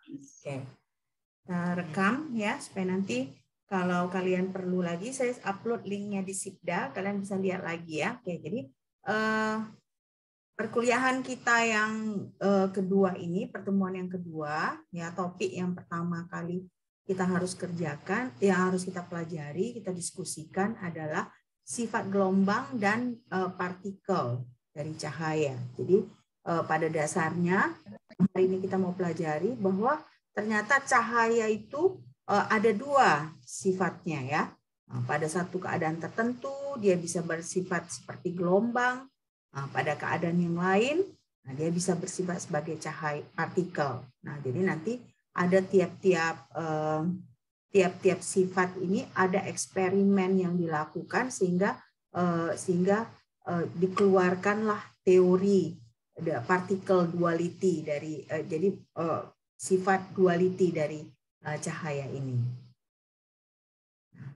Oke. Rekam ya supaya nanti kalau kalian perlu lagi saya upload linknya di Sipda, kalian bisa lihat lagi ya. Oke, jadi perkuliahan kita yang kedua ini, pertemuan yang kedua, ya topik yang pertama kali kita harus kerjakan, yang harus kita pelajari, kita diskusikan adalah sifat gelombang dan partikel dari cahaya. Jadi pada dasarnya hari ini kita mau pelajari bahwa ternyata cahaya itu ada dua sifatnya ya. Pada satu keadaan tertentu dia bisa bersifat seperti gelombang. Pada keadaan yang lain, dia bisa bersifat sebagai cahaya partikel. Nah, jadi nanti ada tiap-tiap sifat ini ada eksperimen yang dilakukan sehingga dikeluarkanlah teori partikel duality dari jadi sifat duality dari cahaya ini. Nah,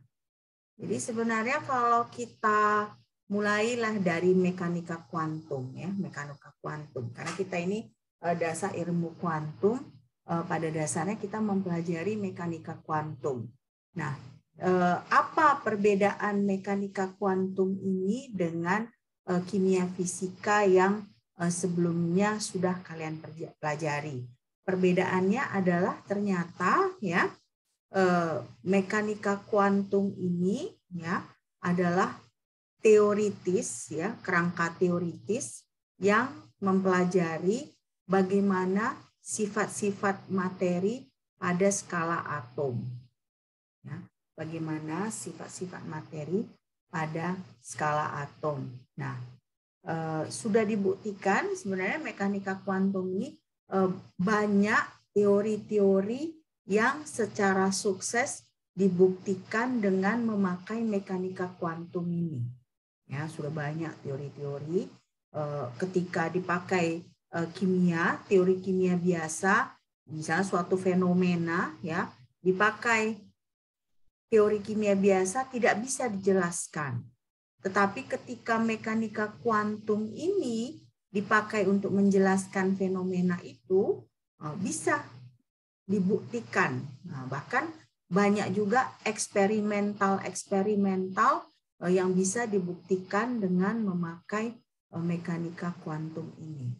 jadi sebenarnya kalau kita mulailah dari mekanika kuantum ya, mekanika kuantum. Karena kita ini dasar ilmu kuantum, pada dasarnya kita mempelajari mekanika kuantum. Nah, apa perbedaan mekanika kuantum ini dengan kimia fisika yang sebelumnya sudah kalian pelajari? Perbedaannya adalah ternyata ya mekanika kuantum ini ya adalah teoritis ya, kerangka teoritis yang mempelajari bagaimana sifat-sifat materi pada skala atom. Ya, bagaimana sifat-sifat materi pada skala atom. Nah, sudah dibuktikan sebenarnya mekanika kuantum ini banyak teori-teori yang secara sukses dibuktikan dengan memakai mekanika kuantum ini. Ya, sudah banyak teori-teori ketika dipakai teori kimia biasa, misalnya suatu fenomena ya, dipakai teori kimia biasa tidak bisa dijelaskan. Tetapi ketika mekanika kuantum ini dipakai untuk menjelaskan fenomena itu, bisa dibuktikan. Nah, bahkan banyak juga eksperimental yang bisa dibuktikan dengan memakai mekanika kuantum ini.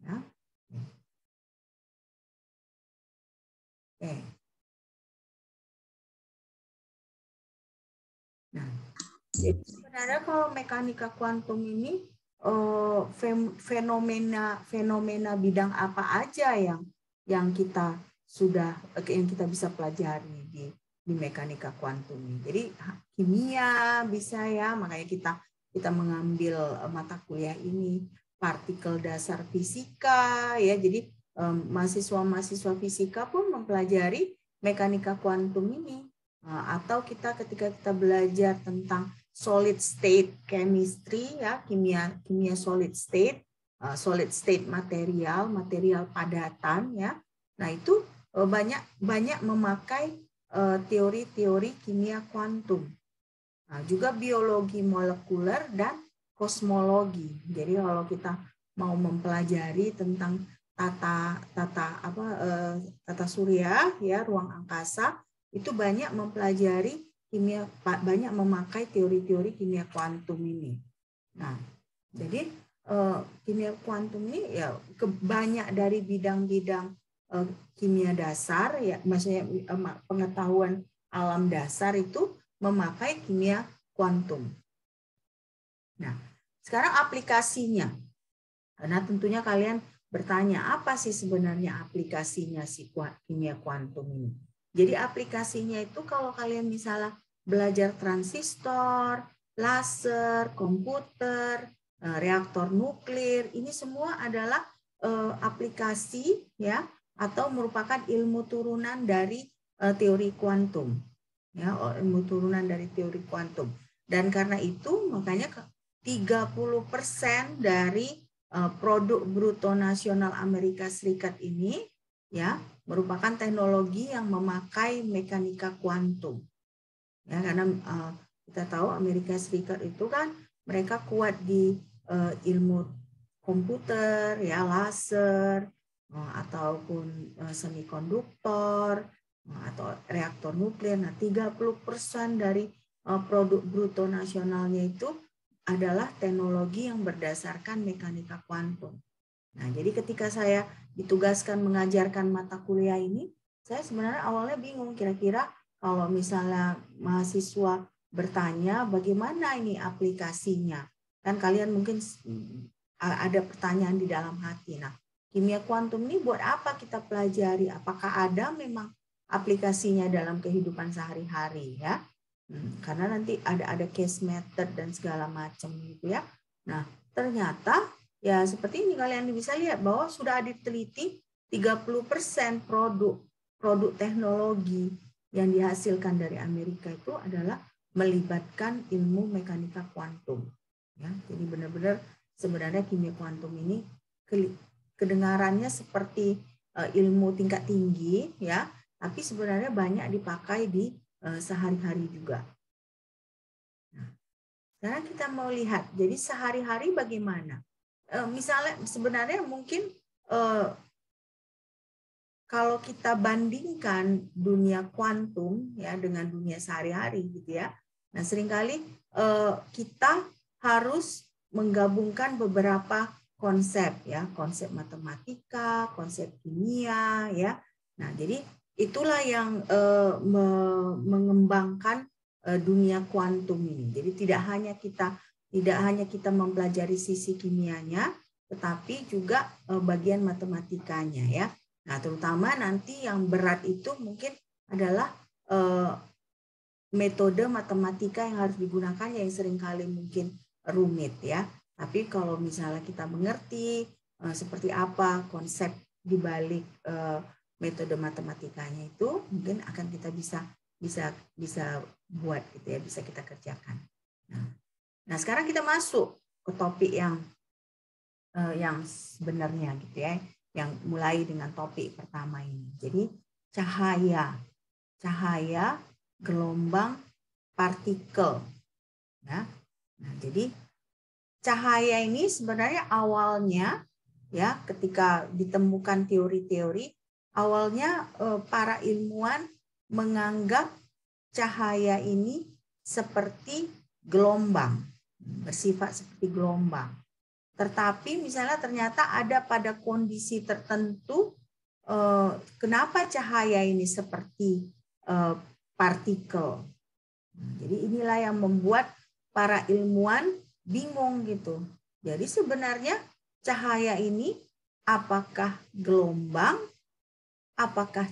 Ya. Oke. Nah, jadi sebenarnya kalau mekanika kuantum ini fenomena bidang apa aja yang kita bisa pelajari di mekanika kuantum ini. Jadi kimia bisa ya, makanya kita mengambil mata kuliah ini, partikel dasar fisika ya. Jadi mahasiswa-mahasiswa fisika pun mempelajari mekanika kuantum ini. Atau ketika kita belajar tentang solid state chemistry ya, kimia solid state material padatan ya. Nah, itu banyak memakai teori-teori kimia kuantum. Nah, juga biologi molekuler dan kosmologi. Jadi kalau kita mau mempelajari tentang tata surya ya, ruang angkasa, itu banyak mempelajari banyak memakai teori-teori kimia kuantum ini. Nah, jadi kimia kuantum ini ya banyak dari bidang-bidang kimia dasar ya, maksudnya pengetahuan alam dasar itu memakai kimia kuantum. Nah, sekarang aplikasinya. Karena tentunya kalian bertanya, apa sih sebenarnya aplikasinya si kimia kuantum ini? Jadi aplikasinya itu kalau kalian misalnya belajar transistor, laser, komputer, reaktor nuklir, ini semua adalah aplikasi ya, atau merupakan ilmu turunan dari teori kuantum. Ya, ilmu turunan dari teori kuantum. Dan karena itu makanya 30% dari produk bruto nasional Amerika Serikat ini ya merupakan teknologi yang memakai mekanika kuantum. Ya, karena kita tahu Amerika Serikat itu kan mereka kuat di ilmu komputer, ya laser, ataupun semikonduktor atau reaktor nuklir. Nah, 30% dari produk bruto nasionalnya itu adalah teknologi yang berdasarkan mekanika kuantum. Nah, jadi ketika saya ditugaskan mengajarkan mata kuliah ini, saya sebenarnya awalnya bingung kira-kira kalau misalnya mahasiswa bertanya bagaimana ini aplikasinya. Kan kalian mungkin ada pertanyaan di dalam hati. Nah, kimia kuantum ini buat apa kita pelajari? Apakah ada memang aplikasinya dalam kehidupan sehari-hari ya? Karena nanti ada case method dan segala macam gitu ya. Nah, ternyata ya seperti ini kalian bisa lihat bahwa sudah diteliti 30% produk teknologi yang dihasilkan dari Amerika itu adalah melibatkan ilmu mekanika kuantum. Ya, jadi benar-benar sebenarnya kimia kuantum ini kedengarannya seperti ilmu tingkat tinggi ya, tapi sebenarnya banyak dipakai di sehari-hari juga. Nah, sekarang kita mau lihat, jadi sehari-hari bagaimana? Misalnya sebenarnya mungkin kalau kita bandingkan dunia kuantum ya dengan dunia sehari-hari gitu ya. Nah, seringkali kita harus menggabungkan beberapa konsep ya, konsep matematika, konsep kimia ya. Nah, jadi itulah yang mengembangkan dunia kuantum ini. Jadi tidak hanya kita mempelajari sisi kimianya, tetapi juga bagian matematikanya ya. Nah, terutama nanti yang berat itu mungkin adalah metode matematika yang harus digunakan yang seringkali mungkin rumit ya. Tapi kalau misalnya kita mengerti seperti apa konsep di balik metode matematikanya itu, mungkin akan kita bisa buat gitu ya, bisa kita kerjakan. Nah, sekarang kita masuk ke topik yang sebenarnya gitu ya, yang mulai dengan topik pertama ini. Jadi cahaya, gelombang, partikel. Ya. Nah, jadi cahaya ini sebenarnya awalnya ya ketika ditemukan teori-teori, awalnya para ilmuwan menganggap cahaya ini seperti gelombang, bersifat seperti gelombang. Tetapi misalnya ternyata ada pada kondisi tertentu, kenapa cahaya ini seperti partikel. Jadi inilah yang membuat para ilmuwan bingung gitu. Jadi sebenarnya cahaya ini apakah gelombang, apakah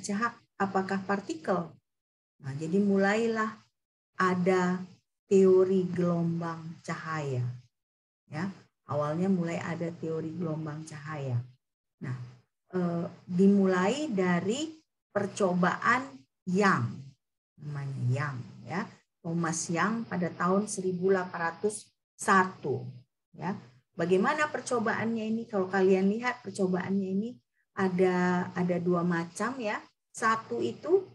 partikel. Nah, jadi mulailah ada teori gelombang cahaya. Ya. Awalnya mulai ada teori gelombang cahaya. Nah, dimulai dari percobaan Young, namanya Young, ya, Thomas Young pada tahun 1801. Ya, bagaimana percobaannya ini? Kalau kalian lihat percobaannya ini ada dua macam ya. Satu itu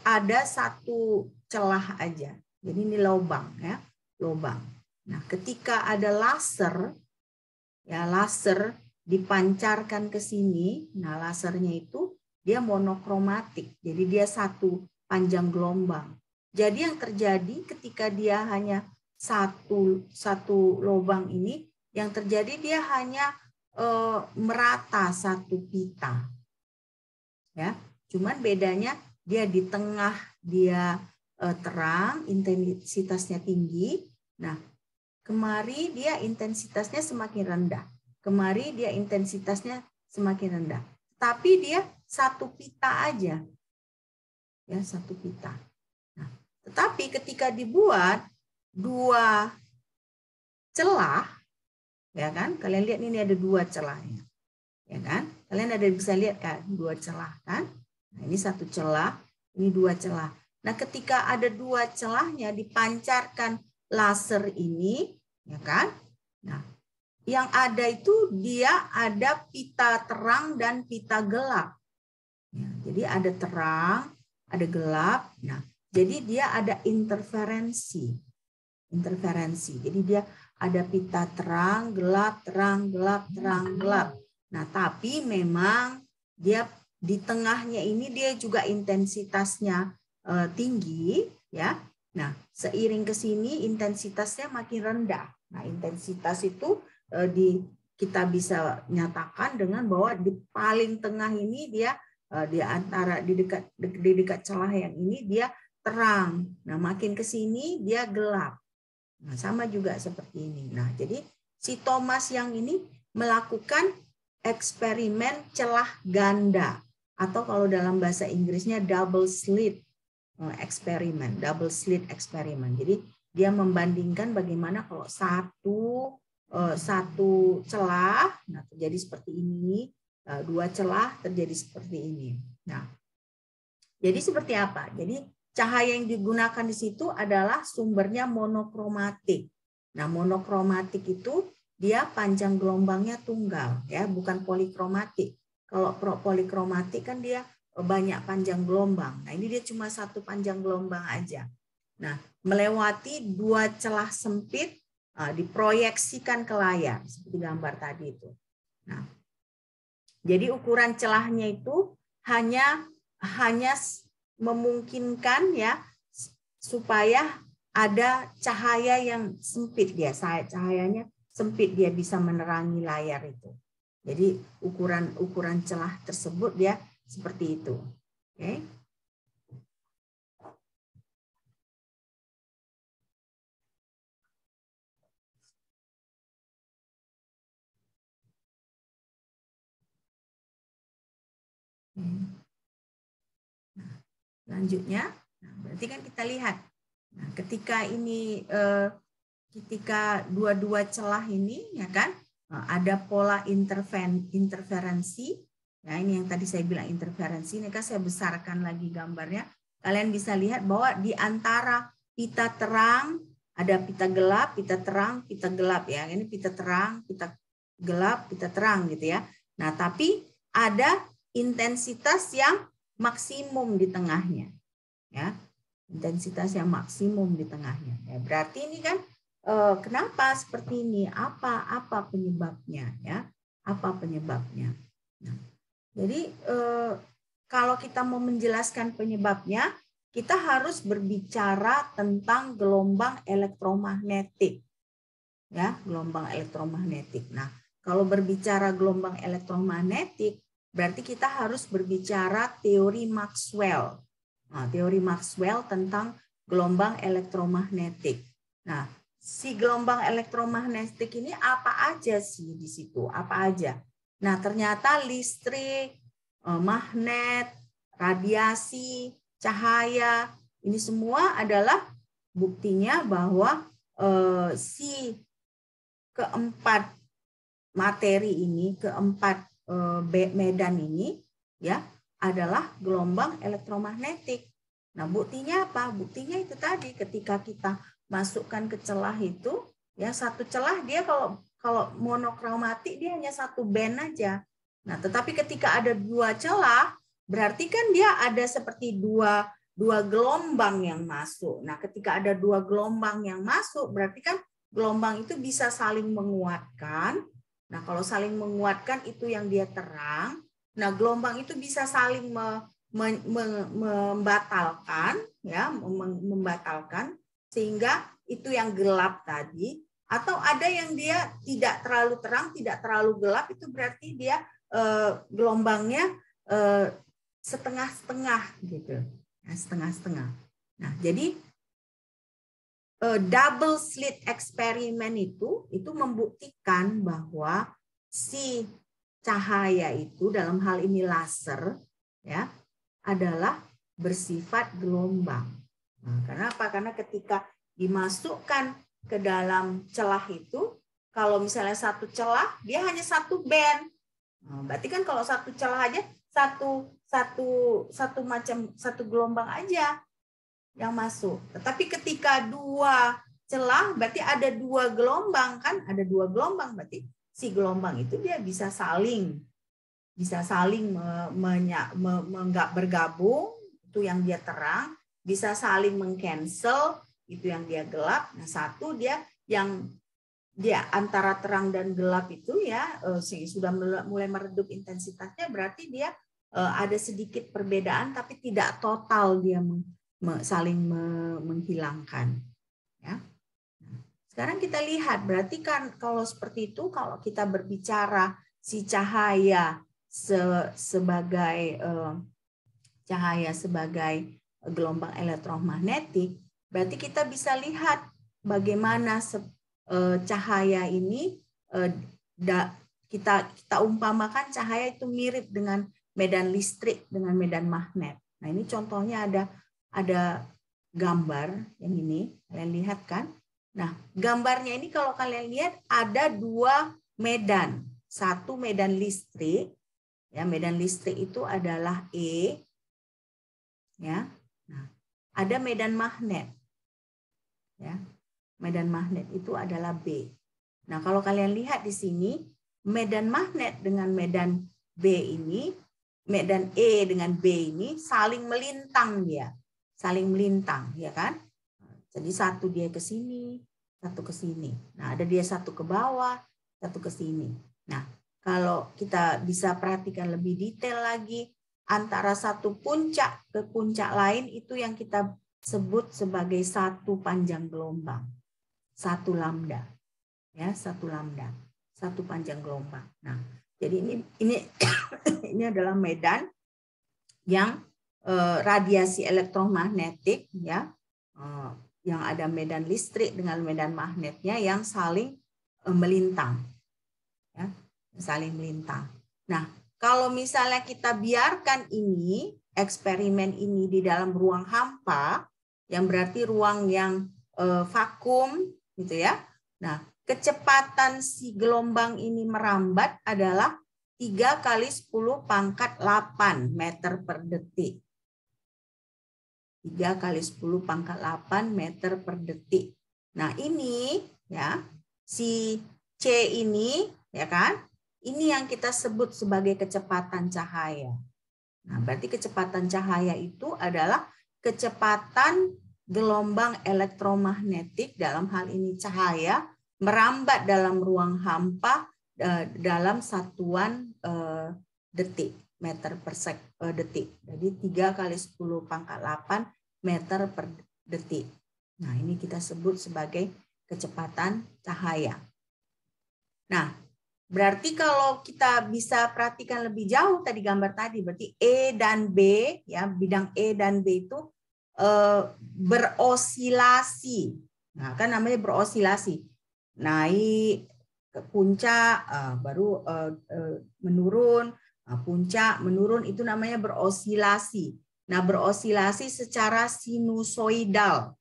ada satu celah aja. Jadi ini lubang ya, lubang. Nah, ketika ada laser, ya laser dipancarkan ke sini, nah lasernya itu dia monokromatik, jadi dia satu panjang gelombang. Jadi yang terjadi ketika dia hanya satu lubang ini, yang terjadi dia hanya merata satu pita, ya. Cuman bedanya dia di tengah dia terang, intensitasnya tinggi. Nah, kemari dia intensitasnya semakin rendah. Kemari dia intensitasnya semakin rendah. Tapi dia satu pita aja. Ya, satu pita. Nah, tetapi ketika dibuat dua celah, ya kan? Kalian lihat ini ada dua celahnya. Ya kan? Kalian bisa lihat kan dua celah kan? Nah, ini satu celah, ini dua celah. Nah, ketika ada dua celahnya dipancarkan laser ini, ya kan? Nah, yang ada itu dia ada pita terang dan pita gelap. Ya, jadi ada terang, ada gelap. Nah, jadi dia ada interferensi. Jadi dia ada pita terang, gelap, terang, gelap, terang, gelap. Nah, tapi memang dia di tengahnya ini dia juga intensitasnya tinggi, ya. Nah, seiring ke sini intensitasnya makin rendah. Nah, intensitas itu kita bisa nyatakan dengan bahwa di paling tengah ini dia di antara di dekat celah yang ini dia terang. Nah, makin ke sini dia gelap. Nah, sama juga seperti ini. Nah, jadi si Thomas yang ini melakukan eksperimen celah ganda atau kalau dalam bahasa Inggrisnya double slit eksperimen, double slit eksperimen. Jadi dia membandingkan bagaimana kalau satu celah, nah terjadi seperti ini, dua celah terjadi seperti ini. Nah, jadi seperti apa? Jadi cahaya yang digunakan di situ adalah sumbernya monokromatik. Nah, monokromatik itu dia panjang gelombangnya tunggal, ya, bukan polikromatik. Kalau polikromatik kan dia banyak panjang gelombang. Nah, ini dia cuma satu panjang gelombang aja. Nah, melewati dua celah sempit diproyeksikan ke layar seperti gambar tadi itu. Nah, jadi ukuran celahnya itu hanya memungkinkan ya supaya ada cahaya yang sempit dia, cahayanya sempit dia bisa menerangi layar itu. Jadi ukuran celah tersebut dia seperti itu. Oke. Nah, selanjutnya, berarti kan kita lihat, nah, ketika ini ketika dua-dua celah ini, ya kan, ada pola interferensi. Nah, ini yang tadi saya bilang interferensi. Ini kan saya besarkan lagi gambarnya. Kalian bisa lihat bahwa di antara pita terang ada pita gelap, pita terang, pita gelap ya. Ini pita terang, pita gelap, pita terang gitu ya. Nah, tapi ada intensitas yang maksimum di tengahnya. Ya. Intensitas yang maksimum di tengahnya. Ya, berarti ini kan kenapa seperti ini? Apa penyebabnya ya? Apa penyebabnya? Nah, jadi kalau kita mau menjelaskan penyebabnya, kita harus berbicara tentang gelombang elektromagnetik. Ya, gelombang elektromagnetik. Nah, kalau berbicara gelombang elektromagnetik, berarti kita harus berbicara teori Maxwell. Nah, teori Maxwell tentang gelombang elektromagnetik. Nah, si gelombang elektromagnetik ini apa aja sih di situ? Apa aja? Nah, ternyata listrik, magnet, radiasi, cahaya, ini semua adalah buktinya bahwa si keempat materi ini, keempat medan ini, ya, adalah gelombang elektromagnetik. Nah, buktinya apa? Buktinya itu tadi ketika kita masukkan ke celah itu, ya satu celah dia kalau monokromatik dia hanya satu band aja. Nah, tetapi ketika ada dua celah, berarti kan dia ada seperti dua gelombang yang masuk. Nah, ketika ada dua gelombang yang masuk, berarti kan gelombang itu bisa saling menguatkan. Nah, kalau saling menguatkan itu yang dia terang. Nah, gelombang itu bisa saling membatalkan, ya, membatalkan sehingga itu yang gelap tadi. Atau ada yang dia tidak terlalu terang, tidak terlalu gelap, itu berarti dia gelombangnya setengah-setengah gitu, setengah-setengah. Nah, jadi double slit eksperimen itu membuktikan bahwa si cahaya itu dalam hal ini laser ya adalah bersifat gelombang. Nah, karena apa? Karena ketika dimasukkan ke dalam celah itu, kalau misalnya satu celah dia hanya satu band. Nah, berarti kan kalau satu celah aja satu gelombang aja yang masuk. Tetapi ketika dua celah berarti ada dua gelombang kan? Ada dua gelombang berarti si gelombang itu dia bisa saling bergabung, itu yang dia terang, bisa saling mengcancel, itu yang dia gelap. Nah, satu dia yang dia antara terang dan gelap itu ya sudah mulai meredup intensitasnya, berarti dia ada sedikit perbedaan tapi tidak total dia saling menghilangkan. Ya. Sekarang kita lihat, berarti kan kalau seperti itu, kalau kita berbicara si cahaya sebagai gelombang elektromagnetik, berarti kita bisa lihat bagaimana cahaya ini kita umpamakan cahaya itu mirip dengan medan listrik dengan medan magnet. Nah, ini contohnya ada gambar yang ini, kalian lihat kan? Nah, gambarnya ini kalau kalian lihat ada dua medan. Satu medan listrik, ya, medan listrik itu adalah E, ya. Nah, ada medan magnet, ya. Medan magnet itu adalah B. Nah, kalau kalian lihat di sini, medan magnet dengan medan B ini, medan E dengan B ini saling melintang dia. Saling melintang, ya kan? Jadi satu dia ke sini, satu ke sini. Nah, ada dia satu ke bawah, satu ke sini. Nah, kalau kita bisa perhatikan lebih detail lagi, antara satu puncak ke puncak lain itu yang kita sebut sebagai satu panjang gelombang. Satu lambda. Ya, satu lambda. Satu panjang gelombang. Nah, jadi ini adalah medan yang radiasi elektromagnetik, ya, yang ada medan listrik dengan medan magnetnya yang saling melintang, ya, saling melintang. Nah, kalau misalnya kita biarkan ini eksperimen ini di dalam ruang hampa, yang berarti ruang yang vakum, gitu ya. Nah, kecepatan si gelombang ini merambat adalah 3 kali 10 pangkat 8 meter per detik. 3 kali 10 pangkat 8 meter per detik. Nah, ini ya, si C ini, ya kan? Ini yang kita sebut sebagai kecepatan cahaya. Nah, berarti kecepatan cahaya itu adalah kecepatan gelombang elektromagnetik, dalam hal ini cahaya, merambat dalam ruang hampa dalam satuan detik. Meter per detik. Jadi 3 kali 10 pangkat 8 meter per detik. Nah, ini kita sebut sebagai kecepatan cahaya. Nah, berarti kalau kita bisa perhatikan lebih jauh tadi gambar tadi, berarti E dan B, ya, bidang E dan B itu berosilasi. Nah, kan namanya berosilasi. Naik ke puncak, baru menurun. Nah, puncak menurun itu namanya berosilasi. Nah, berosilasi secara sinusoidal.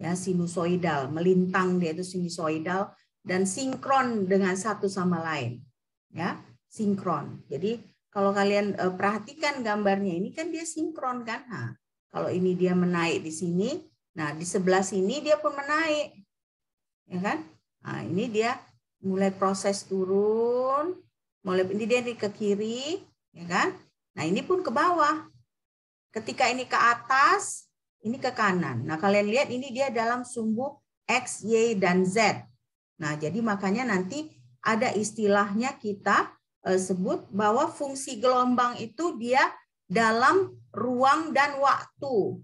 Ya, sinusoidal, melintang dia itu sinusoidal dan sinkron dengan satu sama lain. Ya, sinkron. Jadi, kalau kalian perhatikan gambarnya ini kan dia sinkron kan? Nah, kalau ini dia menaik di sini, nah di sebelah sini dia pun menaik. Ya kan? Nah, ini dia mulai proses turun. Mulai ini dia ke kiri, ya kan? Nah, ini pun ke bawah. Ketika ini ke atas, ini ke kanan. Nah, kalian lihat ini dia dalam sumbu X, Y, dan Z. Nah, jadi makanya nanti ada istilahnya kita sebut bahwa fungsi gelombang itu dia dalam ruang dan waktu.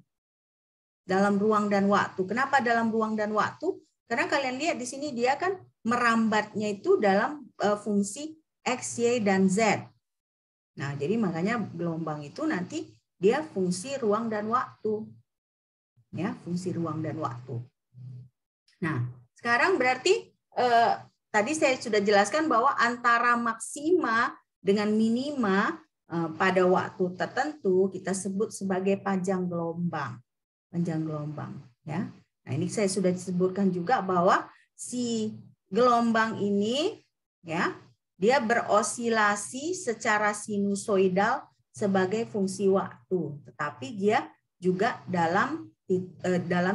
Dalam ruang dan waktu. Kenapa dalam ruang dan waktu? Karena kalian lihat di sini dia kan merambatnya itu dalam fungsi X, Y, dan Z. Nah, jadi makanya gelombang itu nanti dia fungsi ruang dan waktu. Ya, fungsi ruang dan waktu. Nah, sekarang berarti tadi saya sudah jelaskan bahwa antara maksima dengan minima pada waktu tertentu kita sebut sebagai panjang gelombang. Panjang gelombang, ya. Nah, ini saya sudah disebutkan juga bahwa si gelombang ini, ya, dia berosilasi secara sinusoidal sebagai fungsi waktu, tetapi dia juga dalam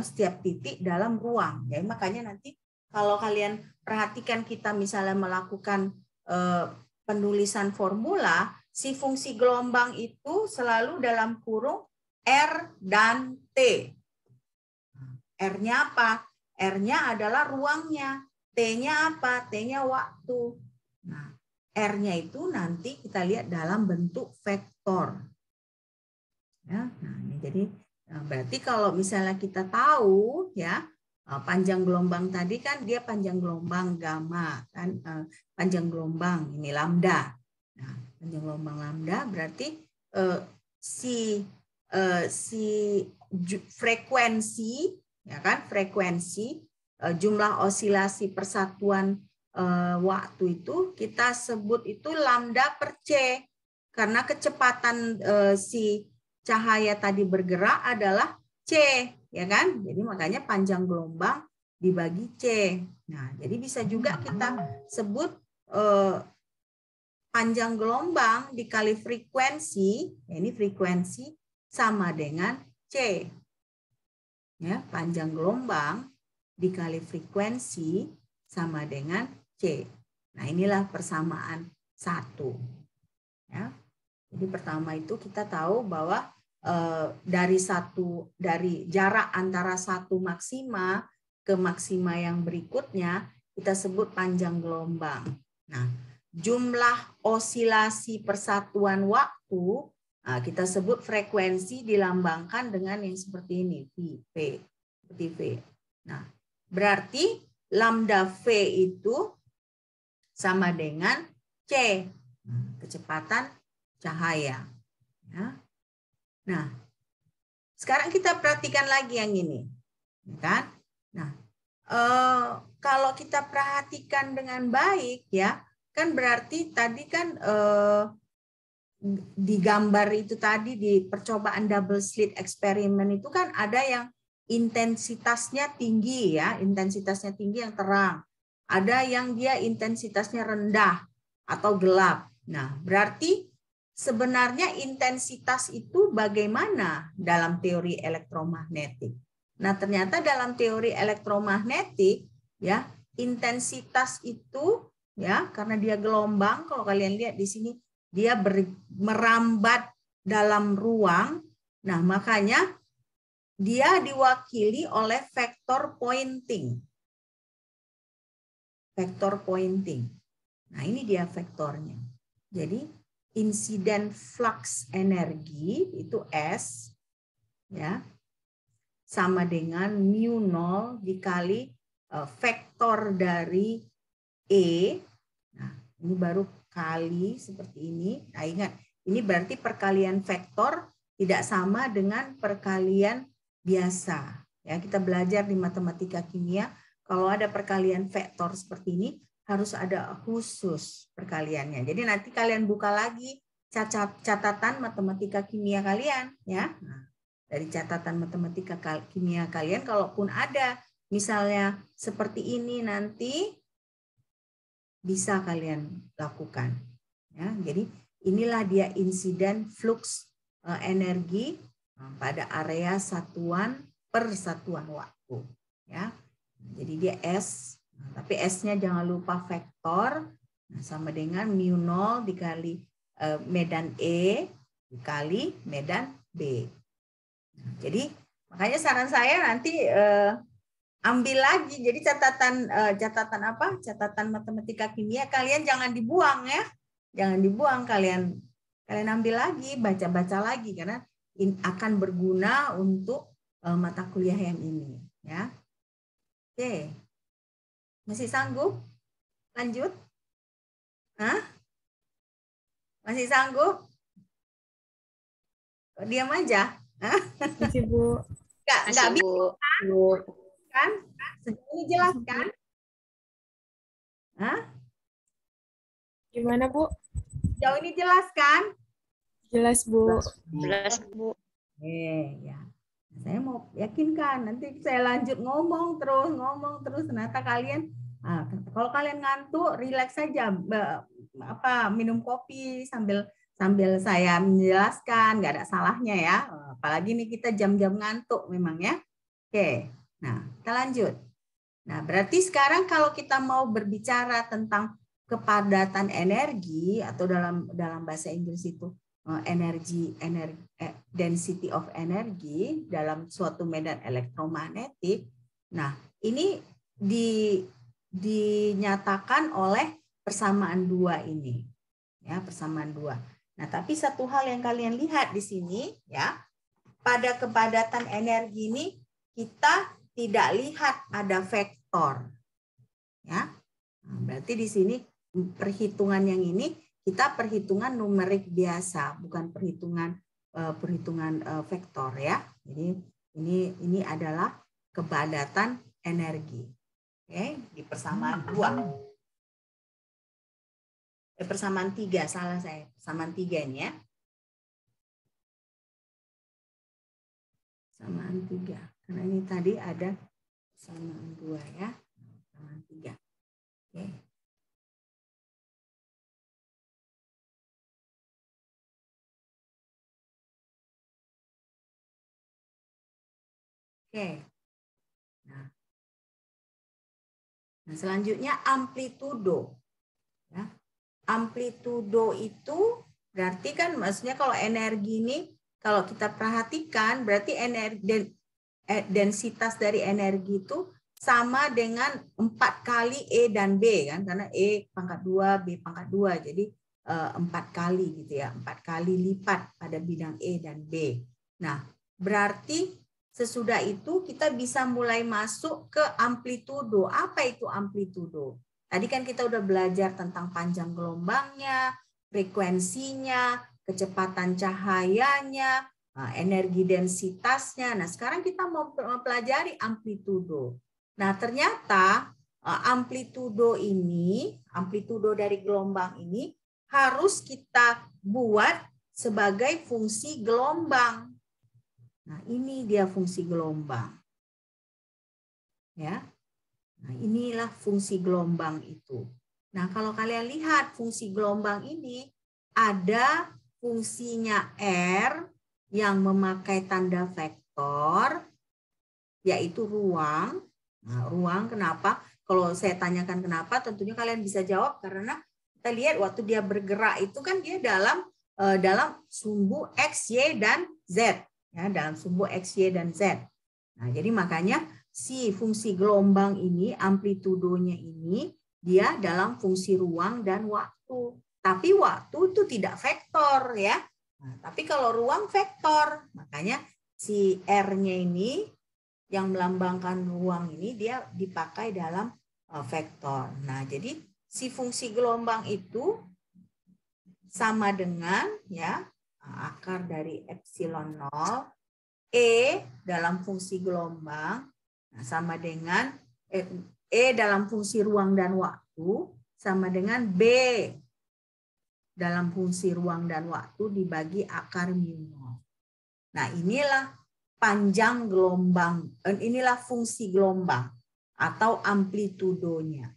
setiap titik dalam ruang. Ya, makanya nanti kalau kalian perhatikan kita misalnya melakukan penulisan formula, si fungsi gelombang itu selalu dalam kurung R dan T. R-nya apa? R-nya adalah ruangnya. T T-nya apa? T-nya waktu. Nah, R-nya itu nanti kita lihat dalam bentuk vektor. Ya, nah ini jadi berarti kalau misalnya kita tahu ya panjang gelombang tadi kan dia panjang gelombang gamma kan, panjang gelombang ini lambda. Nah, panjang gelombang lambda berarti si frekuensi ya kan, frekuensi jumlah osilasi persatuan waktu itu kita sebut itu lambda per C, karena kecepatan si cahaya tadi bergerak adalah C, ya kan? Jadi makanya panjang gelombang dibagi C. Nah, jadi bisa juga kita sebut panjang gelombang dikali frekuensi, ya ini frekuensi sama dengan C. Ya, panjang gelombang dikali frekuensi sama dengan C. Nah, inilah persamaan 1. Ya. Jadi pertama itu kita tahu bahwa dari jarak antara satu maksima ke maksima yang berikutnya kita sebut panjang gelombang. Nah, jumlah osilasi persatuan waktu kita sebut frekuensi dilambangkan dengan yang seperti ini, V, seperti V. Nah, berarti lambda V itu sama dengan C, kecepatan cahaya. Ya. Nah, sekarang kita perhatikan lagi yang ini, kan? Nah, kalau kita perhatikan dengan baik, ya, kan berarti tadi kan di gambar itu tadi di percobaan double slit eksperimen itu kan ada yang intensitasnya tinggi, ya, intensitasnya tinggi yang terang. Ada yang dia intensitasnya rendah atau gelap. Nah, berarti sebenarnya intensitas itu bagaimana dalam teori elektromagnetik? Nah, ternyata dalam teori elektromagnetik ya, intensitas itu ya, karena dia gelombang, kalau kalian lihat di sini dia merambat dalam ruang. Nah, makanya dia diwakili oleh vektor pointing. Vektor pointing. Nah, ini dia vektornya. Jadi insiden flux energi itu S ya sama dengan mu0 dikali vektor dari E. Nah, ini baru kali seperti ini. Nah, ingat, ini berarti perkalian vektor tidak sama dengan perkalian biasa. Ya, kita belajar di matematika kimia, kalau ada perkalian vektor seperti ini harus ada khusus perkaliannya. Jadi nanti kalian buka lagi catatan matematika kimia kalian, ya. Nah, dari catatan matematika kimia kalian, kalaupun ada misalnya seperti ini nanti bisa kalian lakukan. Ya, jadi inilah dia insiden flux energi pada area satuan per satuan waktu. Ya, jadi dia S. Tapi S-nya jangan lupa vektor, sama dengan mu0 dikali medan E dikali medan B. Jadi makanya saran saya nanti ambil lagi. Jadi catatan apa? Catatan matematika kimia kalian jangan dibuang ya. Jangan dibuang, kalian ambil lagi, baca-baca lagi karena akan berguna untuk mata kuliah yang ini ya. Oke. Masih sanggup? Lanjut? Hah? Masih sanggup? Kok diam aja? Hah? Masih, Bu. Nggak bisa kan? Sejauh ini jelas kan? Hah? Gimana, Bu? Sejauh ini jelas kan? Jelas, Bu. Jelas, Bu. Ya. Saya mau yakinkan, nanti saya lanjut ngomong terus, ternyata kalian, kalau kalian ngantuk, rileks saja, minum kopi sambil saya menjelaskan, nggak ada salahnya ya, apalagi nih kita jam-jam ngantuk memang ya. Oke, nah kita lanjut. Nah berarti sekarang kalau kita mau berbicara tentang kepadatan energi atau dalam bahasa Inggris itu density of energy dalam suatu medan elektromagnetik. Nah, ini dinyatakan oleh persamaan 2 ini. Ya, persamaan 2. Nah, tapi satu hal yang kalian lihat di sini ya, pada kepadatan energi ini kita tidak lihat ada vektor. Ya. Nah, berarti di sini perhitungan yang ini kita perhitungan numerik biasa, bukan perhitungan vektor ya. Jadi ini adalah kepadatan energi. Oke, di persamaan 2. Persamaan 3, salah saya. Persamaan 3 ini ya. Persamaan 3. Karena ini tadi ada persamaan 2 ya. Persamaan 3. Oke. Oke. Nah, selanjutnya amplitudo. Ya. Amplitudo itu berarti kan maksudnya kalau energi ini kalau kita perhatikan berarti energi densitas dari energi itu sama dengan 4 kali E dan B kan, karena E pangkat 2, B pangkat 2, jadi 4 kali gitu ya, 4 kali lipat pada bidang E dan B. Nah, berarti sesudah itu kita bisa mulai masuk ke amplitudo. Apa itu amplitudo? Tadi kan kita udah belajar tentang panjang gelombangnya, frekuensinya, kecepatan cahayanya, energi densitasnya. Nah, sekarang kita mau mempelajari amplitudo. Nah, ternyata amplitudo ini, amplitudo dari gelombang ini harus kita buat sebagai fungsi gelombang. Nah, ini dia fungsi gelombang. Ya. Nah, inilah fungsi gelombang itu. Nah, kalau kalian lihat fungsi gelombang ini ada fungsinya R yang memakai tanda vektor, yaitu ruang. Nah, ruang kenapa? Kalau saya tanyakan kenapa, tentunya kalian bisa jawab karena kita lihat waktu dia bergerak itu kan dia dalam sumbu X, Y, dan Z. Ya, dalam sumbu X, Y, dan Z. Nah, jadi makanya si fungsi gelombang ini, amplitudonya ini, dia dalam fungsi ruang dan waktu. Tapi waktu itu tidak vektor ya. Nah, tapi kalau ruang vektor, makanya si R-nya ini yang melambangkan ruang ini dia dipakai dalam vektor. Nah, jadi si fungsi gelombang itu sama dengan ya akar dari epsilon 0 E dalam fungsi gelombang sama dengan E dalam fungsi ruang dan waktu sama dengan B dalam fungsi ruang dan waktu dibagi akar mu. Nah, inilah panjang gelombang, inilah fungsi gelombang atau amplitudonya.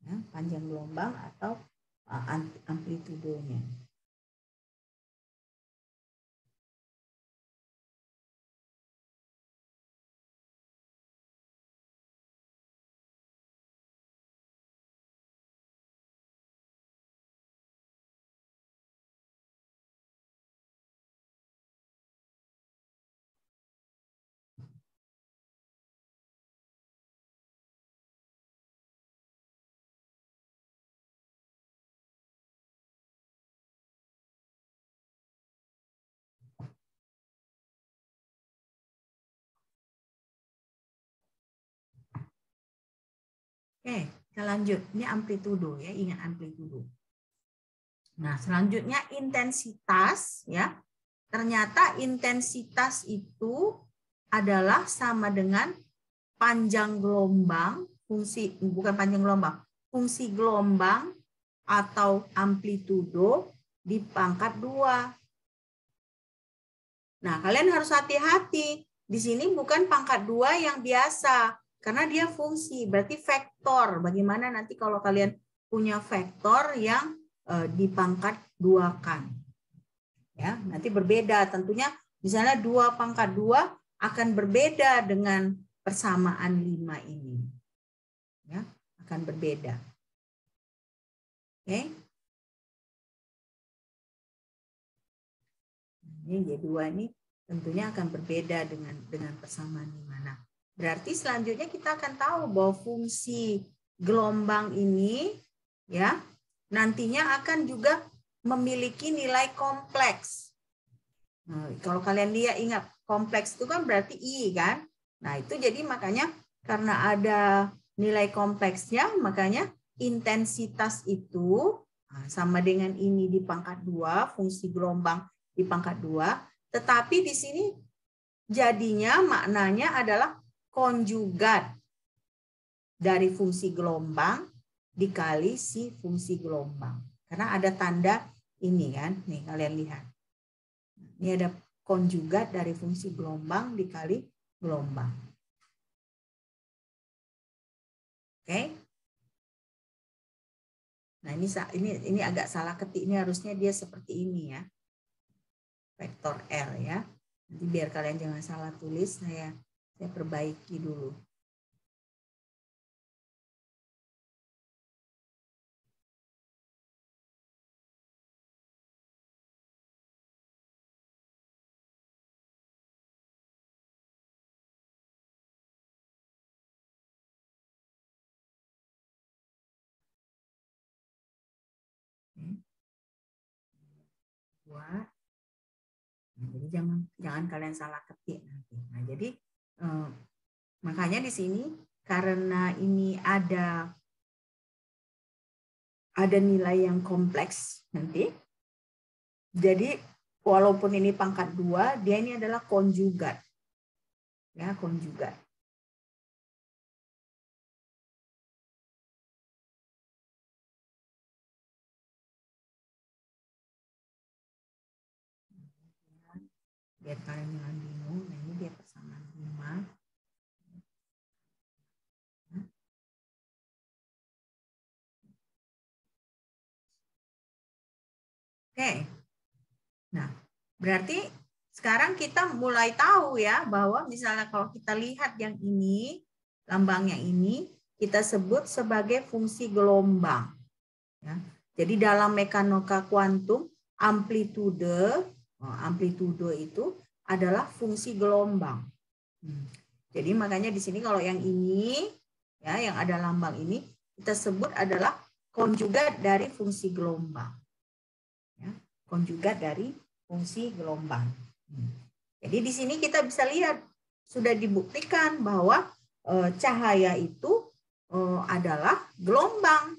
Ya, panjang gelombang atau amplitudonya. Oke, kita lanjut. Ini amplitudo ya, ingat amplitudo. Nah, selanjutnya intensitas ya. Ternyata intensitas itu adalah sama dengan panjang gelombang, bukan panjang gelombang, fungsi gelombang atau amplitudo di pangkat 2. Nah, kalian harus hati-hati. Di sini bukan pangkat 2 yang biasa. Karena dia fungsi, berarti vektor. Bagaimana nanti kalau kalian punya vektor yang dipangkat 2-kan. Ya, nanti berbeda. Tentunya misalnya 2 pangkat 2 akan berbeda dengan persamaan 5 ini. Ya, akan berbeda. Oke. Ini Y2 ini tentunya akan berbeda dengan persamaan 5. Nah, Berarti selanjutnya kita akan tahu bahwa fungsi gelombang ini ya nantinya akan juga memiliki nilai kompleks. Nah, kalau kalian lihat ingat kompleks itu kan berarti I kan. Nah, itu jadi makanya karena ada nilai kompleksnya, makanya intensitas itu sama dengan ini di pangkat 2, fungsi gelombang di pangkat 2, tetapi di sini jadinya maknanya adalah konjugat dari fungsi gelombang dikali si fungsi gelombang. Karena ada tanda ini kan, nih kalian lihat. Ini ada konjugat dari fungsi gelombang dikali gelombang. Oke. Nah, ini agak salah ketik. Ini harusnya dia seperti ini ya. Vektor L ya. Nanti biar kalian jangan salah tulis, saya perbaiki dulu. Nah, jadi jangan kalian salah ketik nanti. Nah, jadi makanya di sini karena ini ada nilai yang kompleks nanti. Jadi walaupun ini pangkat 2, dia ini adalah konjugat. Ya, konjugat. Biar kalian jangan bingung, nah ini dia persamaan 5. Oke. Nah, berarti sekarang kita mulai tahu ya bahwa misalnya kalau kita lihat yang ini, lambangnya ini, kita sebut sebagai fungsi gelombang. Ya. Jadi dalam mekanika kuantum, amplitude itu adalah fungsi gelombang. Jadi makanya di sini kalau yang ini, ya, yang ada lambang ini, kita sebut adalah konjugat dari fungsi gelombang. Ya, konjugat dari fungsi gelombang. Jadi di sini kita bisa lihat sudah dibuktikan bahwa cahaya itu adalah gelombang.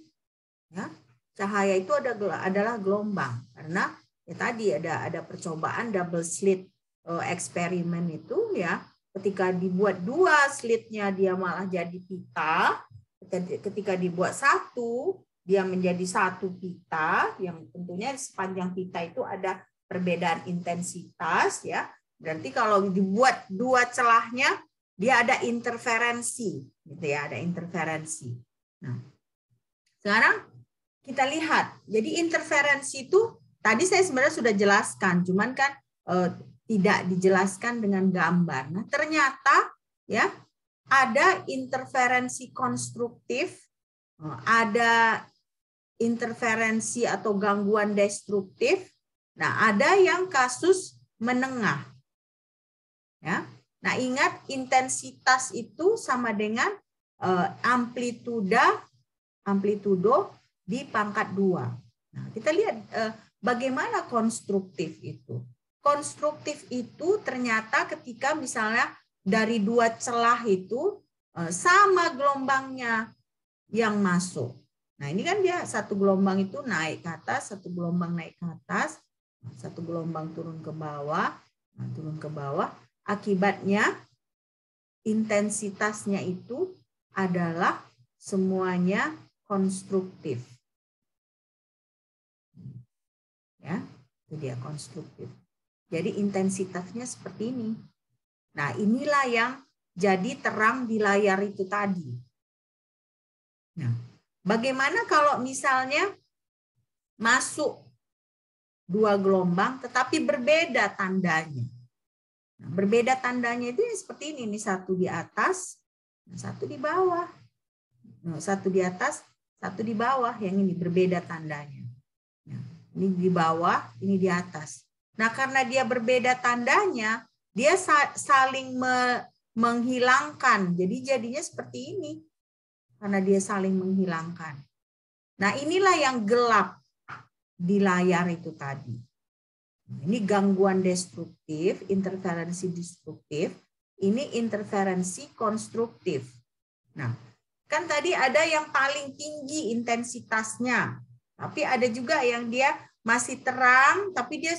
Ya, cahaya itu adalah gelombang karena ya tadi ada percobaan double slit eksperimen itu ya. Ketika dibuat 2 slitnya dia malah jadi pita. Ketika dibuat 1 dia menjadi 1 pita, yang tentunya sepanjang pita itu ada perbedaan intensitas ya. Berarti kalau dibuat 2 celahnya dia ada interferensi, gitu ya, ada interferensi. Nah, sekarang kita lihat. Jadi interferensi itu tadi saya sebenarnya sudah jelaskan, cuman kan tidak dijelaskan dengan gambar. Nah, ternyata ya ada interferensi konstruktif, ada interferensi atau gangguan destruktif. Nah, ada yang kasus menengah. Ya. Nah, ingat intensitas itu sama dengan amplitudo di pangkat 2. Nah, kita lihat bagaimana konstruktif itu. Konstruktif itu ternyata ketika misalnya dari 2 celah itu sama gelombangnya yang masuk. Nah, ini kan dia satu gelombang itu naik ke atas, satu gelombang naik ke atas, satu gelombang turun ke bawah, turun ke bawah. Akibatnya intensitasnya itu adalah semuanya konstruktif. Ya, itu dia konstruktif. Jadi intensitasnya seperti ini. Nah, inilah yang jadi terang di layar itu tadi. Nah, bagaimana kalau misalnya masuk 2 gelombang tetapi berbeda tandanya? Nah, berbeda tandanya itu seperti ini. Ini satu di atas, satu di bawah. Nah, satu di atas, satu di bawah. Yang ini berbeda tandanya. Nah, ini di bawah, ini di atas. Nah, karena dia berbeda tandanya, dia saling menghilangkan. Jadi jadinya seperti ini. Karena dia saling menghilangkan. Nah, inilah yang gelap di layar itu tadi. Ini gangguan destruktif, interferensi destruktif. Ini interferensi konstruktif. Nah, kan tadi ada yang paling tinggi intensitasnya. Tapi ada juga yang dia masih terang, tapi dia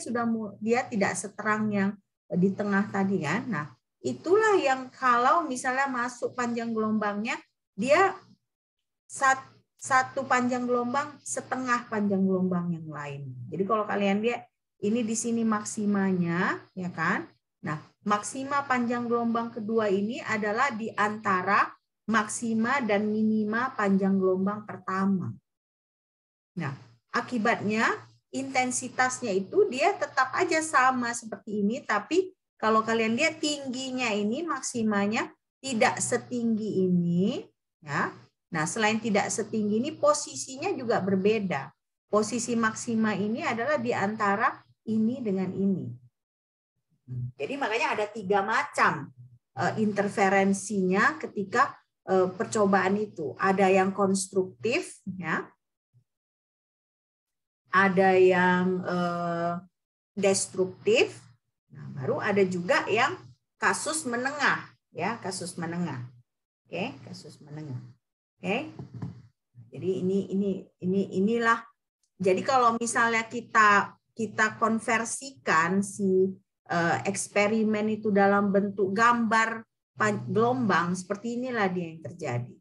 tidak seterang yang di tengah tadi kan. Nah, itulah yang kalau misalnya masuk panjang gelombangnya, dia satu panjang gelombang setengah panjang gelombang yang lain. Jadi kalau kalian lihat ini di sini maksimanya, ya kan? Nah, maksima panjang gelombang kedua ini adalah di antara maksima dan minima panjang gelombang pertama. Nah, akibatnya intensitasnya itu dia tetap aja sama seperti ini, tapi kalau kalian lihat tingginya ini maksimanya tidak setinggi ini, ya. Nah, selain tidak setinggi ini, posisinya juga berbeda. Posisi maksima ini adalah di antara ini dengan ini. Jadi makanya ada 3 macam interferensinya ketika percobaan itu. Ada yang konstruktif, ya. Ada yang destruktif. Nah, baru ada juga yang kasus menengah, ya, kasus menengah. Oke, kasus menengah. Oke, jadi inilah. Jadi kalau misalnya kita konversikan si eksperimen itu dalam bentuk gambar gelombang, seperti inilah dia yang terjadi.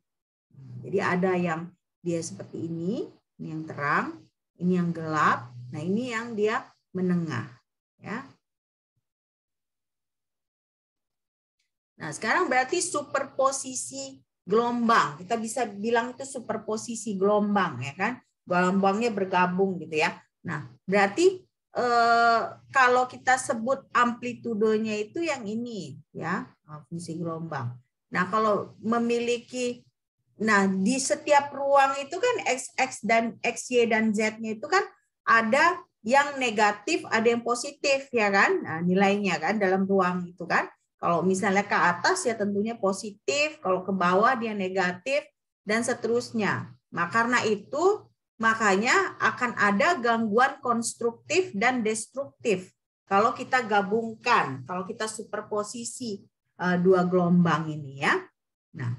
Jadi ada yang dia seperti ini yang terang, ini yang gelap, nah ini yang dia menengah, ya. Nah sekarang berarti superposisi gelombang, kita bisa bilang itu superposisi gelombang, ya kan? Gelombangnya bergabung gitu ya. Nah, berarti kalau kita sebut amplitudenya itu yang ini, ya, fungsi gelombang. Nah, kalau memiliki, nah di setiap ruang itu kan x dan xy dan z-nya itu kan ada yang negatif, ada yang positif, ya kan? Nah, nilainya kan dalam ruang itu kan. Kalau misalnya ke atas ya tentunya positif, kalau ke bawah dia negatif, dan seterusnya. Nah, karena itu makanya akan ada gangguan konstruktif dan destruktif. Kalau kita gabungkan, kalau kita superposisi 2 gelombang ini ya. Nah,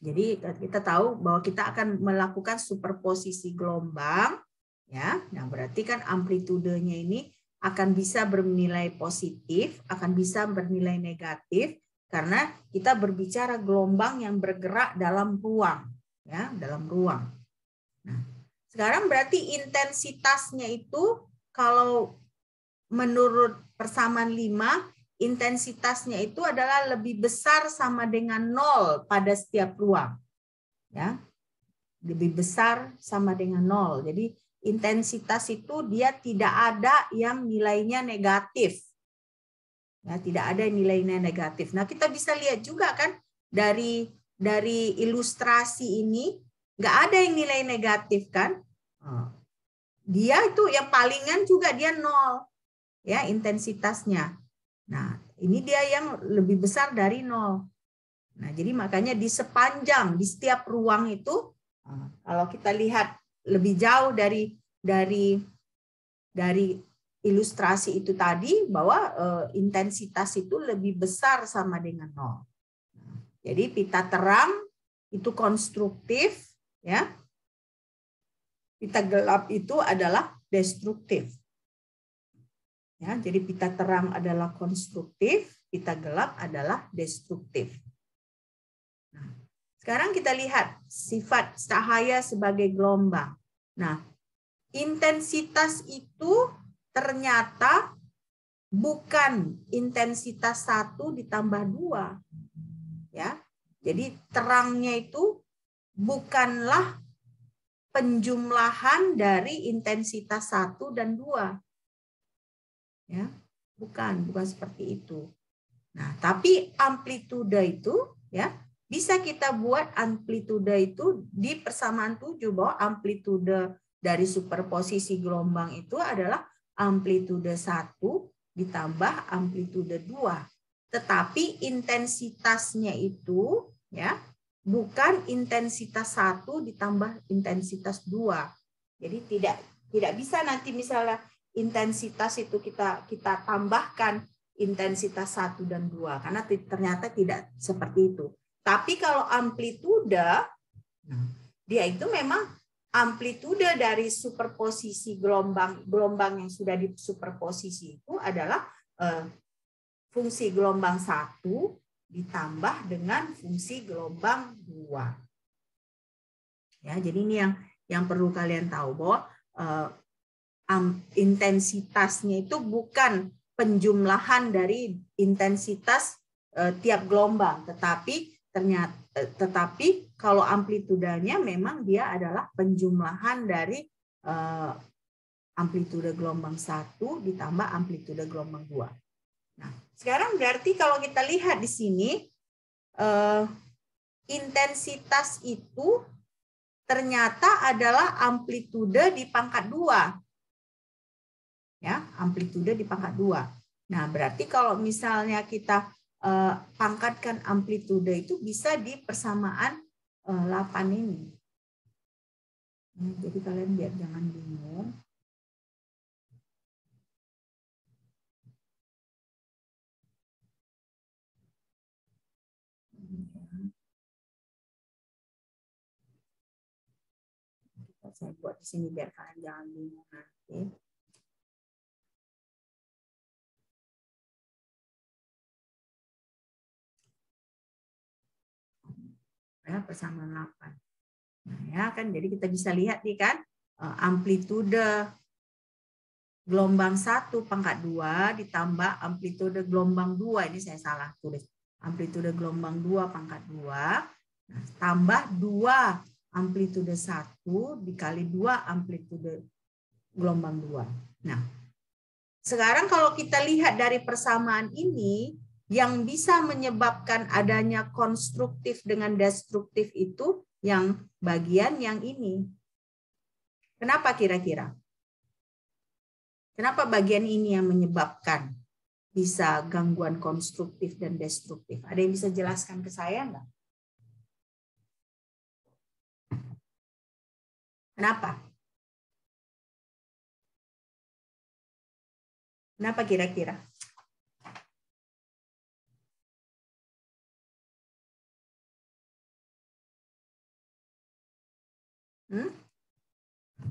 jadi kita tahu bahwa kita akan melakukan superposisi gelombang. Ya, nah berarti kan amplitudenya ini akan bisa bernilai positif, akan bisa bernilai negatif, karena kita berbicara gelombang yang bergerak dalam ruang, ya, dalam ruang. Nah, sekarang berarti intensitasnya itu kalau menurut persamaan 5, intensitasnya itu adalah lebih besar sama dengan 0 pada setiap ruang, ya, lebih besar sama dengan 0. Jadi intensitas itu dia tidak ada yang nilainya negatif. Ya, tidak ada nilainya negatif. Nah, kita bisa lihat juga kan dari ilustrasi ini nggak ada yang nilai negatif kan? Dia itu yang palingan juga dia 0. Ya, intensitasnya. Nah, ini dia yang lebih besar dari 0. Nah, jadi makanya di sepanjang di setiap ruang itu kalau kita lihat lebih jauh dari ilustrasi itu tadi bahwa intensitas itu lebih besar sama dengan 0. Jadi pita terang itu konstruktif, ya. Pita gelap itu adalah destruktif. Ya, jadi pita terang adalah konstruktif, pita gelap adalah destruktif. Nah, sekarang kita lihat sifat cahaya sebagai gelombang. Nah, intensitas itu ternyata bukan intensitas 1 ditambah 2. Ya. Jadi terangnya itu bukanlah penjumlahan dari intensitas 1 dan 2. Ya, bukan seperti itu. Nah, tapi amplitude itu ya bisa kita buat amplitude itu di persamaan 7 bahwa amplitude dari superposisi gelombang itu adalah amplitude 1 ditambah amplitude 2. tetapi intensitasnya itu ya bukan intensitas 1 ditambah intensitas 2. Jadi tidak bisa nanti misalnya intensitas itu kita tambahkan intensitas 1 dan 2 karena ternyata tidak seperti itu. Tapi kalau amplitude dia itu memang amplitude dari superposisi gelombang yang sudah disuperposisi itu adalah fungsi gelombang 1 ditambah dengan fungsi gelombang 2. Ya, jadi ini yang perlu kalian tahu bahwa intensitasnya itu bukan penjumlahan dari intensitas tiap gelombang, tetapi kalau amplitudanya memang dia adalah penjumlahan dari amplitude gelombang 1 ditambah amplitude gelombang 2. Nah, sekarang berarti kalau kita lihat di sini intensitas itu ternyata adalah amplitude di pangkat 2. Ya, amplitude di pangkat 2. Nah, berarti kalau misalnya kita pangkatkan amplitude itu bisa di persamaan 8 ini. Jadi kalian biar jangan bingung. Saya buat di sini biar kalian jangan bingung nanti. Ya, persamaan 8. Nah, ya kan, jadi kita bisa lihat nih kan, amplitude gelombang 1 pangkat 2 ditambah amplitude gelombang 2, ini saya salah tulis. Amplitude gelombang 2 pangkat 2, nah, tambah 2 amplitude 1 dikali 2 amplitude gelombang 2. Nah, sekarang kalau kita lihat dari persamaan ini, yang bisa menyebabkan adanya konstruktif dengan destruktif itu yang bagian yang ini. Kenapa kira-kira? Kenapa bagian ini yang menyebabkan bisa gangguan konstruktif dan destruktif? Ada yang bisa jelaskan ke saya enggak? Kenapa? Kenapa kira-kira?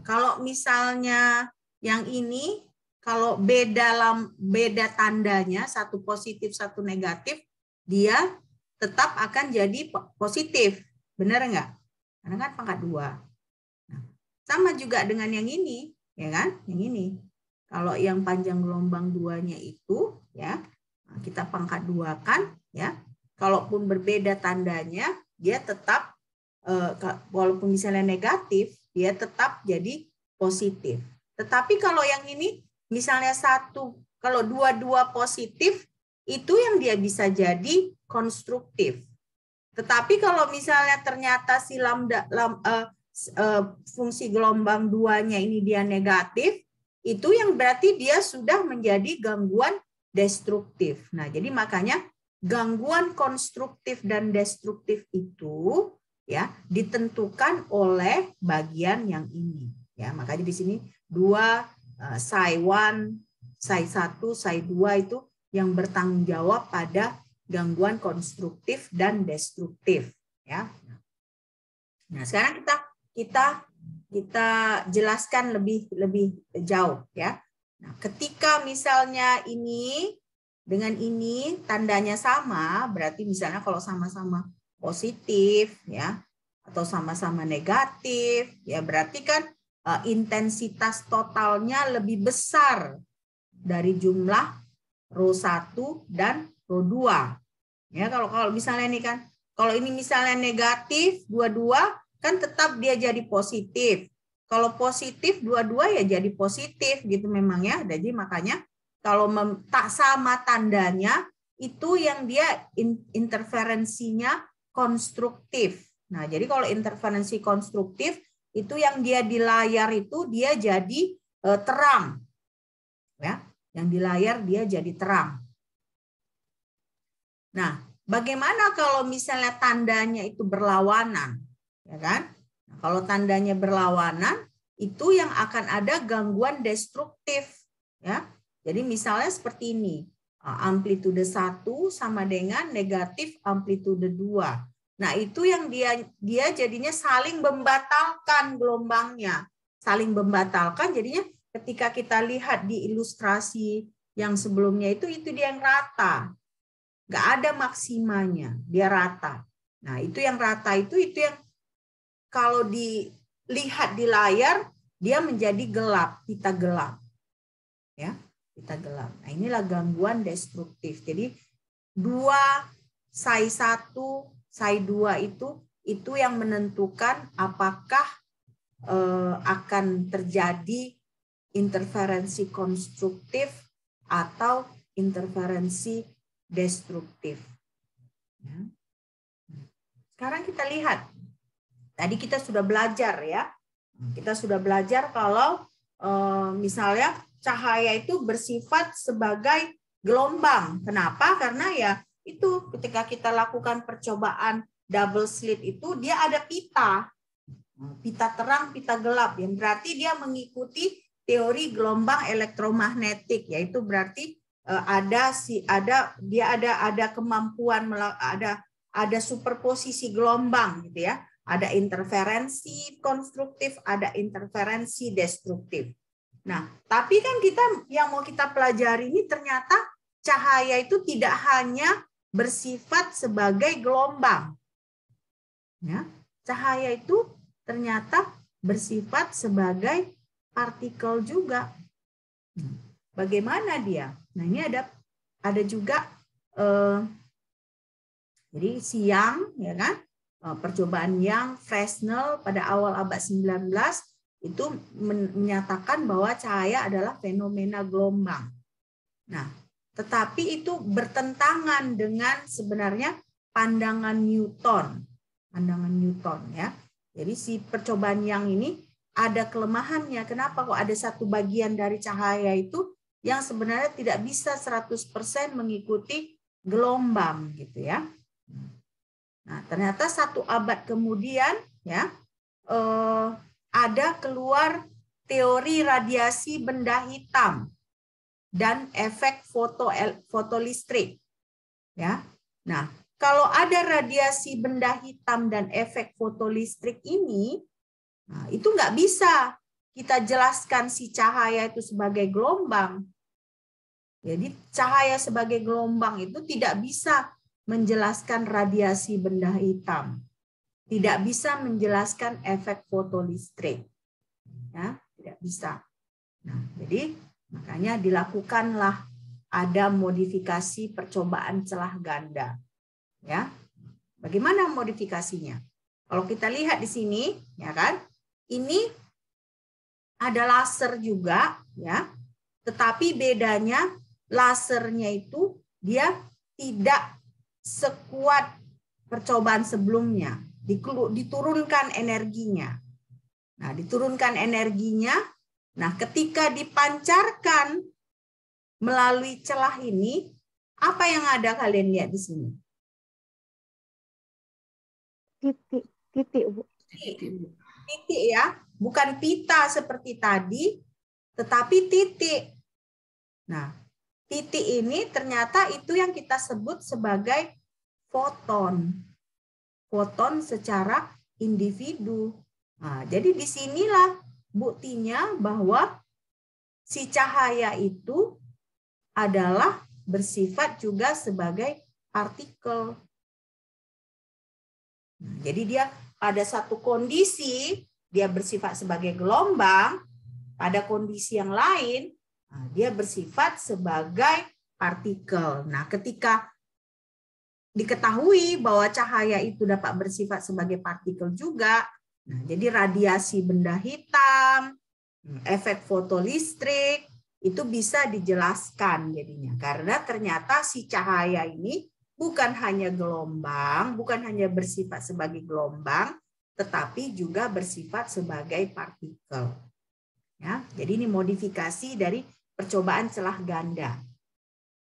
Kalau misalnya yang ini, kalau beda tandanya, satu positif, satu negatif, dia tetap akan jadi positif. Benar enggak? Karena kan pangkat 2. Nah, sama juga dengan yang ini, ya kan? Yang ini. Kalau yang panjang gelombang 2-nya itu, ya, kita pangkat 2 kan, ya. Kalaupun berbeda tandanya, dia tetap walaupun misalnya negatif, dia tetap jadi positif. Tetapi kalau yang ini misalnya kalau dua-dua positif, itu yang dia bisa jadi konstruktif. Tetapi kalau misalnya ternyata si fungsi gelombang 2-nya ini dia negatif, itu yang berarti dia sudah menjadi gangguan destruktif. Nah, jadi makanya gangguan konstruktif dan destruktif itu ya ditentukan oleh bagian yang ini. Ya, makanya di sini 2 psi 1, psi 1, psi 2 itu yang bertanggung jawab pada gangguan konstruktif dan destruktif, ya. Nah, sekarang kita jelaskan lebih jauh, ya. Nah, ketika misalnya ini dengan ini tandanya sama, berarti misalnya kalau sama-sama positif, ya, atau sama-sama negatif, ya berarti kan intensitas totalnya lebih besar dari jumlah rho 1 dan rho 2. Ya, kalau misalnya ini kan, kalau ini misalnya negatif dua-dua kan tetap dia jadi positif. Kalau positif dua-dua ya jadi positif gitu memang ya. Jadi makanya kalau tak sama tandanya itu yang dia interferensinya konstruktif. Nah, jadi kalau interferensi konstruktif itu yang dia di layar itu dia jadi terang. Ya, yang di layar dia jadi terang. Nah, bagaimana kalau misalnya tandanya itu berlawanan, ya kan? Nah, kalau tandanya berlawanan, itu yang akan ada gangguan destruktif, ya. Jadi misalnya seperti ini, amplitude 1 sama dengan negatif amplitude 2. Nah, itu yang dia jadinya saling membatalkan gelombangnya. Saling membatalkan jadinya ketika kita lihat di ilustrasi yang sebelumnya itu dia yang rata. Nggak ada maksimanya, dia rata. Nah, itu yang rata itu yang kalau dilihat di layar, dia menjadi gelap, pita gelap. Ya, pita gelap. Nah, inilah gangguan destruktif. Jadi, psi 1, psi 2 itu yang menentukan apakah akan terjadi interferensi konstruktif atau interferensi destruktif. Sekarang kita lihat. Tadi kita sudah belajar ya. Kita sudah belajar kalau misalnya cahaya itu bersifat sebagai gelombang. Kenapa? Karena ya itu ketika kita lakukan percobaan double slit itu dia ada pita. Pita terang, pita gelap, yang berarti dia mengikuti teori gelombang elektromagnetik, yaitu berarti ada kemampuan ada superposisi gelombang gitu ya. Ada interferensi konstruktif, ada interferensi destruktif. Nah, tapi kan yang mau kita pelajari ini ternyata cahaya itu tidak hanya bersifat sebagai gelombang. Ya, cahaya itu ternyata bersifat sebagai partikel juga. Bagaimana dia? Nah, ini ada juga jadi Young, ya kan? Percobaan Young, Fresnel pada awal abad 19 itu menyatakan bahwa cahaya adalah fenomena gelombang. Nah, tetapi itu bertentangan dengan sebenarnya pandangan Newton. Pandangan Newton ya. Jadi si percobaan Young ini ada kelemahannya. Kenapa kok ada satu bagian dari cahaya itu yang sebenarnya tidak bisa 100% mengikuti gelombang gitu ya. Nah, ternyata satu abad kemudian ya ada keluar teori radiasi benda hitam dan efek fotolistrik. Ya. Nah, kalau ada radiasi benda hitam dan efek fotolistrik ini, nah, itu nggak bisa kita jelaskan si cahaya itu sebagai gelombang. Jadi cahaya sebagai gelombang itu tidak bisa menjelaskan radiasi benda hitam. Tidak bisa menjelaskan efek fotolistrik. Ya, tidak bisa. Nah, jadi makanya dilakukanlah ada modifikasi percobaan celah ganda. Ya. Bagaimana modifikasinya? Kalau kita lihat di sini, ya kan? Ini ada laser juga, ya. Tetapi bedanya lasernya itu dia tidak sekuat percobaan sebelumnya. Diturunkan energinya. Nah, diturunkan energinya. Nah, ketika dipancarkan melalui celah ini, apa yang ada kalian lihat di sini? Titik, Bu. Titik ya, bukan pita seperti tadi, tetapi titik. Nah, titik ini ternyata itu yang kita sebut sebagai foton. Foton secara individu. Nah, jadi disinilah buktinya bahwa si cahaya itu adalah bersifat juga sebagai partikel. Nah, jadi dia pada satu kondisi dia bersifat sebagai gelombang, pada kondisi yang lain dia bersifat sebagai partikel. Nah, ketika diketahui bahwa cahaya itu dapat bersifat sebagai partikel juga, nah, jadi radiasi benda hitam, efek fotolistrik itu bisa dijelaskan jadinya. Karena ternyata si cahaya ini bukan hanya gelombang, bukan hanya bersifat sebagai gelombang, tetapi juga bersifat sebagai partikel. Ya, jadi ini modifikasi dari percobaan celah ganda.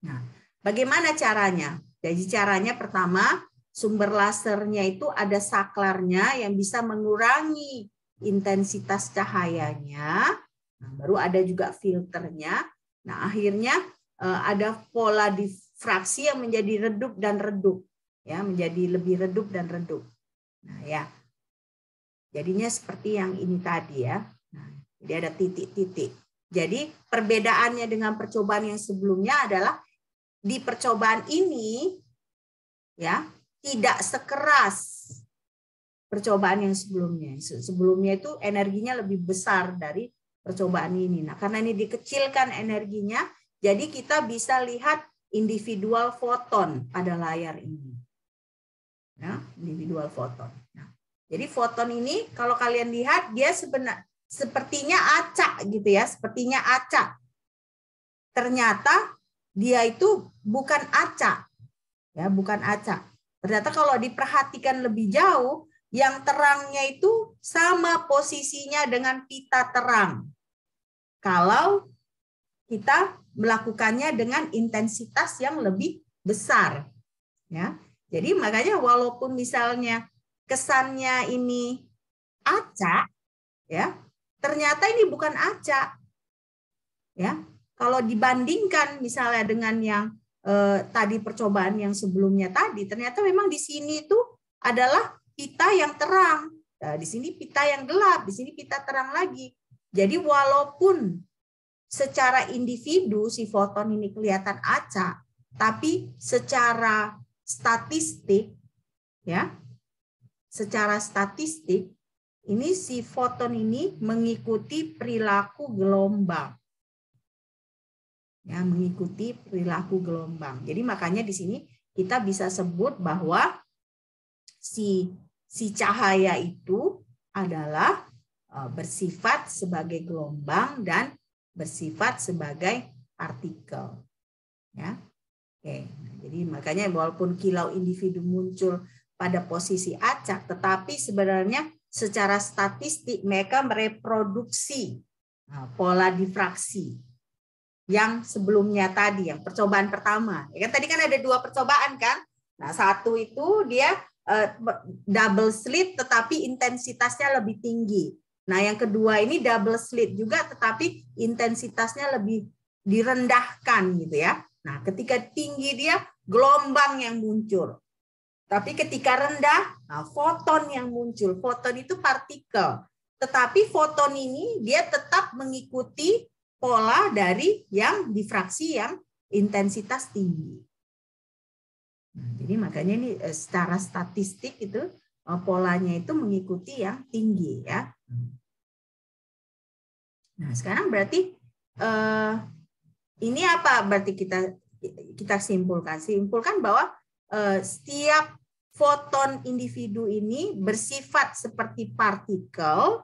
Nah, bagaimana caranya? Jadi caranya pertama, sumber lasernya itu ada saklarnya yang bisa mengurangi intensitas cahayanya. Nah, baru ada juga filternya. Nah, akhirnya ada pola difraksi yang menjadi redup dan redup, ya, menjadi lebih redup dan redup. Nah, ya, jadinya seperti yang ini tadi ya. Nah, jadi ada titik-titik. Jadi perbedaannya dengan percobaan yang sebelumnya adalah di percobaan ini, ya, tidak sekeras percobaan yang sebelumnya. Sebelumnya itu energinya lebih besar dari percobaan ini. Nah, karena ini dikecilkan energinya, jadi kita bisa lihat individual foton pada layar ini. Ya, individual foton. Nah, jadi foton ini kalau kalian lihat dia sepertinya acak gitu ya, sepertinya acak. Ternyata dia itu bukan acak. Ya, bukan acak. Ternyata kalau diperhatikan lebih jauh, yang terangnya itu sama posisinya dengan pita terang. Kalau kita melakukannya dengan intensitas yang lebih besar. Ya. Jadi makanya walaupun misalnya kesannya ini acak, ya, ternyata ini bukan acak. Ya. Kalau dibandingkan misalnya dengan yang tadi percobaan yang sebelumnya tadi, ternyata memang di sini itu adalah pita yang terang. Nah, di sini pita yang gelap, di sini pita terang lagi. Jadi walaupun secara individu si foton ini kelihatan acak, tapi secara statistik, ya, secara statistik ini si foton ini mengikuti perilaku gelombang. Ya, mengikuti perilaku gelombang. Jadi makanya di sini kita bisa sebut bahwa si cahaya itu adalah bersifat sebagai gelombang dan bersifat sebagai partikel. Ya. Oke. Jadi makanya walaupun kilau individu muncul pada posisi acak, tetapi sebenarnya secara statistik mereka mereproduksi pola difraksi yang sebelumnya tadi, yang percobaan pertama. Ya kan tadi kan ada 2 percobaan kan? Nah, satu itu dia double slit tetapi intensitasnya lebih tinggi. Nah, yang kedua ini double slit juga tetapi intensitasnya lebih direndahkan gitu ya. Nah, ketika tinggi dia gelombang yang muncul. Tapi ketika rendah, foton yang muncul. Foton itu partikel. Tetapi foton ini dia tetap mengikuti pola dari yang difraksi yang intensitas tinggi. Nah, jadi makanya ini secara statistik itu polanya itu mengikuti yang tinggi ya. Nah, sekarang berarti ini apa berarti kita simpulkan? Simpulkan bahwa setiap foton individu ini bersifat seperti partikel,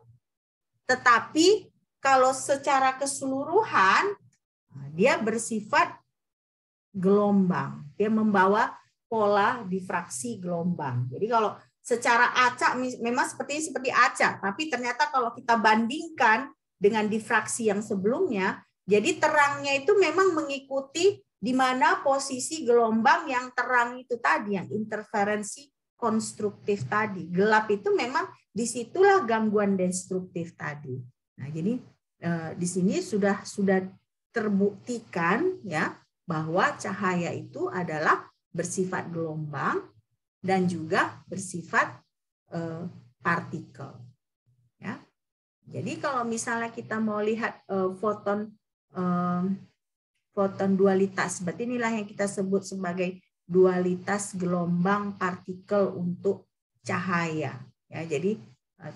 tetapi kalau secara keseluruhan dia bersifat gelombang. Dia membawa pola difraksi gelombang. Jadi kalau secara acak memang seperti acak, tapi ternyata kalau kita bandingkan dengan difraksi yang sebelumnya, jadi terangnya itu memang mengikuti di mana posisi gelombang yang terang itu tadi, yang interferensi konstruktif tadi. Gelap itu memang disitulah gangguan destruktif tadi. Nah, jadi di sini sudah terbuktikan ya bahwa cahaya itu adalah bersifat gelombang dan juga bersifat partikel. Ya. Jadi kalau misalnya kita mau lihat foton dualitas, berarti inilah yang kita sebut sebagai dualitas gelombang partikel untuk cahaya. Ya, jadi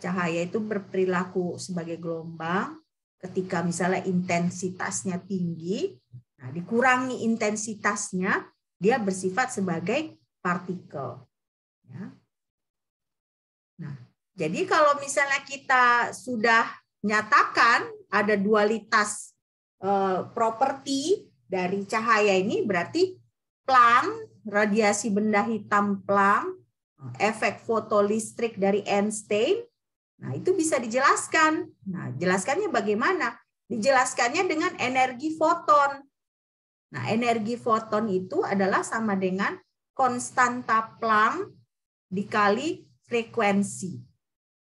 cahaya itu berperilaku sebagai gelombang ketika misalnya intensitasnya tinggi, nah dikurangi intensitasnya, dia bersifat sebagai partikel. Ya. Nah, jadi kalau misalnya kita sudah nyatakan ada dualitas properti dari cahaya ini, berarti Planck, radiasi benda hitam Planck, efek fotolistrik dari Einstein, nah itu bisa dijelaskan. Nah, jelaskannya bagaimana? Dijelaskannya dengan energi foton. Nah, energi foton itu adalah sama dengan konstanta Planck dikali frekuensi.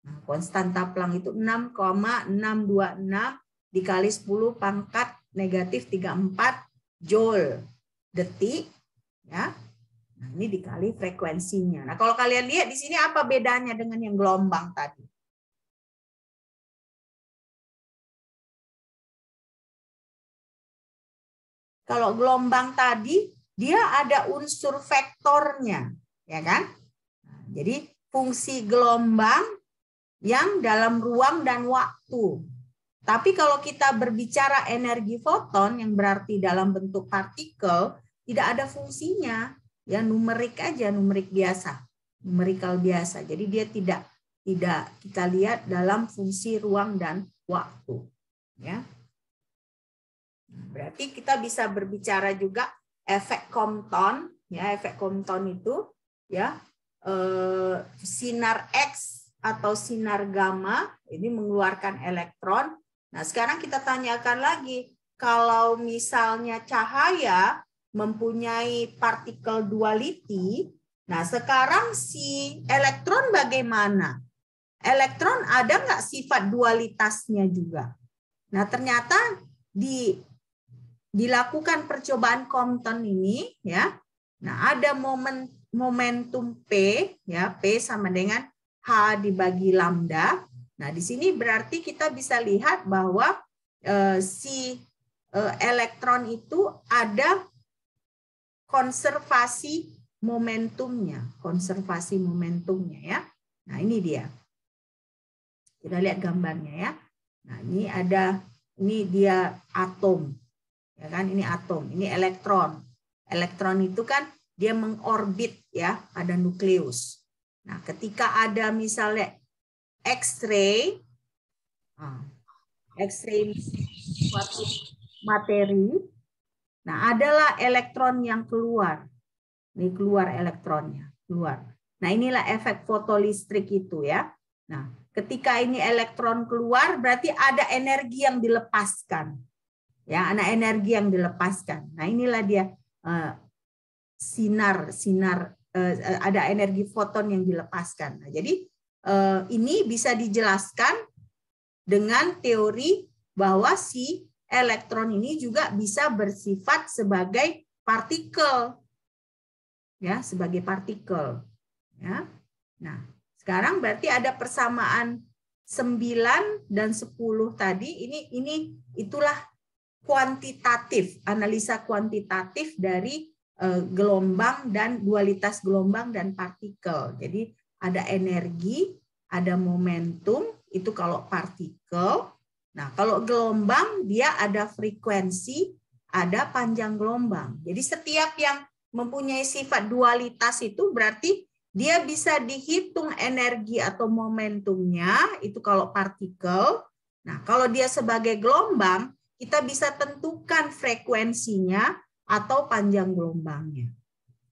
Nah, konstanta Planck itu 6,626 dikali 10 pangkat negatif 34 joule detik, ya. Nah, ini dikali frekuensinya. Nah, kalau kalian lihat di sini apa bedanya dengan yang gelombang tadi? Kalau gelombang tadi dia ada unsur vektornya, ya kan? Nah, jadi fungsi gelombang yang dalam ruang dan waktu. Tapi kalau kita berbicara energi foton yang berarti dalam bentuk partikel, tidak ada fungsinya. Ya, numerik aja, numerik biasa, numerikal biasa. Jadi dia tidak kita lihat dalam fungsi ruang dan waktu. Ya, berarti kita bisa berbicara juga efek Compton. Ya, efek Compton itu ya sinar X atau sinar gamma ini mengeluarkan elektron. Nah, sekarang kita tanyakan lagi, kalau misalnya cahaya mempunyai partikel duality, nah sekarang si elektron bagaimana? Elektron ada nggak sifat dualitasnya juga? Nah, ternyata dilakukan percobaan Compton ini, ya. Nah, ada momentum P, ya, P sama dengan H dibagi lambda. Nah, di sini berarti kita bisa lihat bahwa si elektron itu ada konservasi momentumnya, ya. Nah, ini dia. Kita lihat gambarnya ya. Nah, ini dia atom. Ya kan, ini atom, ini elektron. Elektron itu kan dia mengorbit ya pada nukleus. Nah, ketika ada misalnya X-ray suatu materi, nah adalah elektron yang keluar. Ini keluar elektronnya, keluar. Nah, inilah efek fotolistrik itu ya. Nah, ketika ini elektron keluar berarti ada energi yang dilepaskan. Ya, ada energi yang dilepaskan. Nah, inilah dia sinar ada energi foton yang dilepaskan. Nah, jadi ini bisa dijelaskan dengan teori bahwa si elektron ini juga bisa bersifat sebagai partikel. Ya, sebagai partikel. Ya. Nah, sekarang berarti ada persamaan 9 dan 10 tadi. Itulah kuantitatif, analisa kuantitatif dari gelombang dan dualitas gelombang dan partikel. Jadi ada energi, ada momentum, itu kalau partikel. Nah, kalau gelombang dia ada frekuensi, ada panjang gelombang. Jadi setiap yang mempunyai sifat dualitas itu berarti dia bisa dihitung energi atau momentumnya, itu kalau partikel. Nah, kalau dia sebagai gelombang, kita bisa tentukan frekuensinya atau panjang gelombangnya.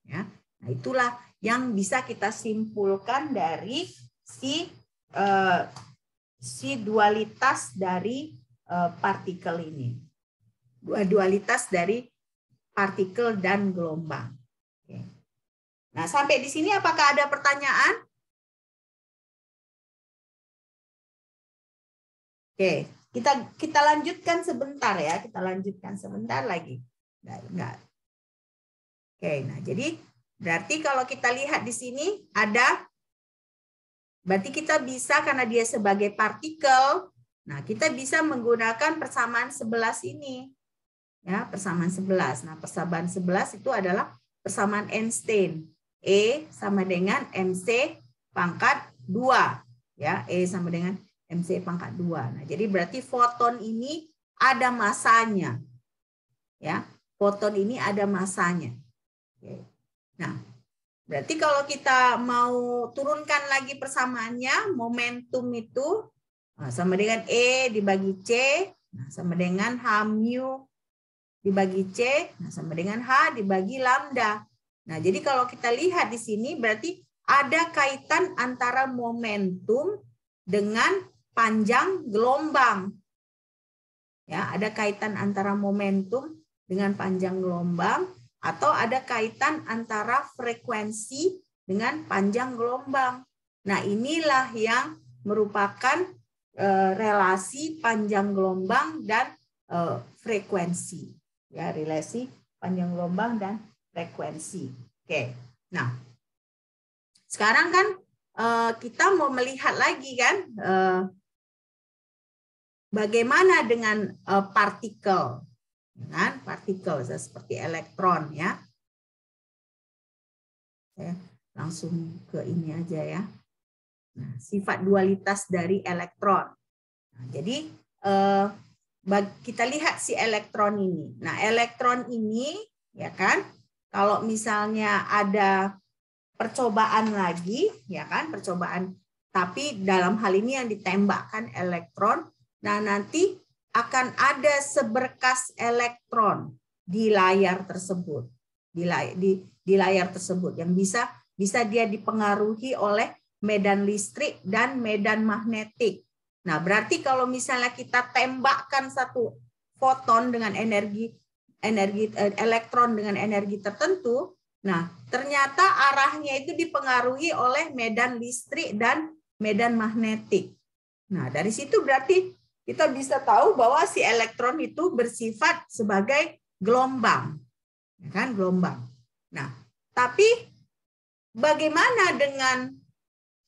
Ya. Nah, itulah yang bisa kita simpulkan dari si dualitas dari partikel ini. Dualitas dari partikel dan gelombang. Oke. Nah, sampai di sini apakah ada pertanyaan? Oke, kita lanjutkan sebentar ya, kita lanjutkan sebentar lagi. Enggak. Oke, nah jadi berarti kalau kita lihat di sini berarti kita bisa karena dia sebagai partikel, nah kita bisa menggunakan persamaan 11 ini. Ya, persamaan 11. Nah, persamaan 11 itu adalah persamaan Einstein. E sama dengan MC pangkat 2. Ya, E sama dengan MC pangkat 2. Nah, jadi berarti foton ini ada masanya. Ya, foton ini ada masanya. Oke. Nah, berarti kalau kita mau turunkan lagi persamaannya, momentum itu sama dengan E dibagi C, nah, sama dengan H mu dibagi C, nah, sama dengan H dibagi lambda. Nah, jadi kalau kita lihat di sini berarti ada kaitan antara momentum dengan panjang gelombang. Ya, ada kaitan antara momentum dengan panjang gelombang atau ada kaitan antara frekuensi dengan panjang gelombang. Nah, inilah yang merupakan relasi panjang gelombang dan frekuensi. Ya, relasi panjang gelombang dan frekuensi. Oke. Nah, sekarang kan kita mau melihat lagi kan bagaimana dengan partikel, kan? Partikel seperti elektron ya. Saya langsung ke ini aja ya. Nah, sifat dualitas dari elektron. Nah, jadi kita lihat si elektron ini. Nah, elektron ini ya kan, kalau misalnya ada percobaan lagi, ya kan, percobaan, tapi dalam hal ini yang ditembakkan elektron, nah nanti akan ada seberkas elektron di layar tersebut, di layar tersebut yang bisa dia dipengaruhi oleh medan listrik dan medan magnetik. Nah, berarti kalau misalnya kita tembakkan satu foton dengan energi elektron dengan energi tertentu, nah, ternyata arahnya itu dipengaruhi oleh medan listrik dan medan magnetik. Nah, dari situ berarti kita bisa tahu bahwa si elektron itu bersifat sebagai gelombang. Ya kan, gelombang. Nah, tapi bagaimana dengan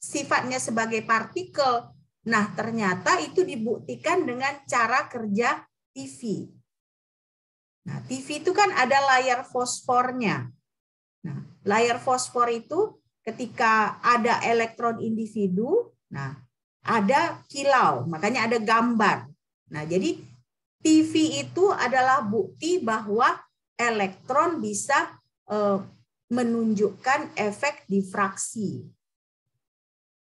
sifatnya sebagai partikel? Nah, ternyata itu dibuktikan dengan cara kerja TV. Nah, TV itu kan ada layar fosfornya. Nah, layar fosfor itu ketika ada elektron individu, nah ada kilau, makanya ada gambar. Nah, jadi TV itu adalah bukti bahwa elektron bisa menunjukkan efek difraksi.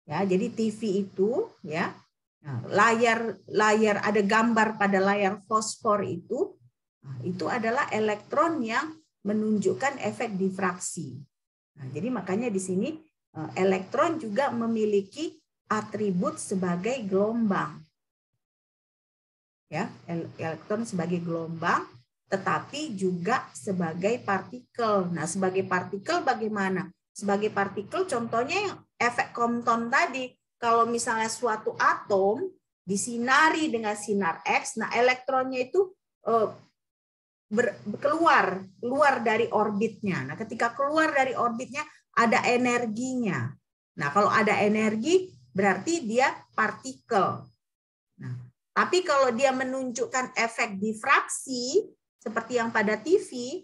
Ya, jadi TV itu ya, nah, layar ada gambar pada layar fosfor itu adalah elektron yang menunjukkan efek difraksi. Nah, jadi makanya di sini elektron juga memiliki atribut sebagai gelombang. Ya, elektron sebagai gelombang, tetapi juga sebagai partikel. Nah, sebagai partikel bagaimana? Sebagai partikel contohnya efek Compton tadi. Kalau misalnya suatu atom disinari dengan sinar X, nah elektronnya itu keluar dari orbitnya. Nah, ketika keluar dari orbitnya ada energinya. Nah, kalau ada energi berarti dia partikel. Nah, tapi kalau dia menunjukkan efek difraksi seperti yang pada TV,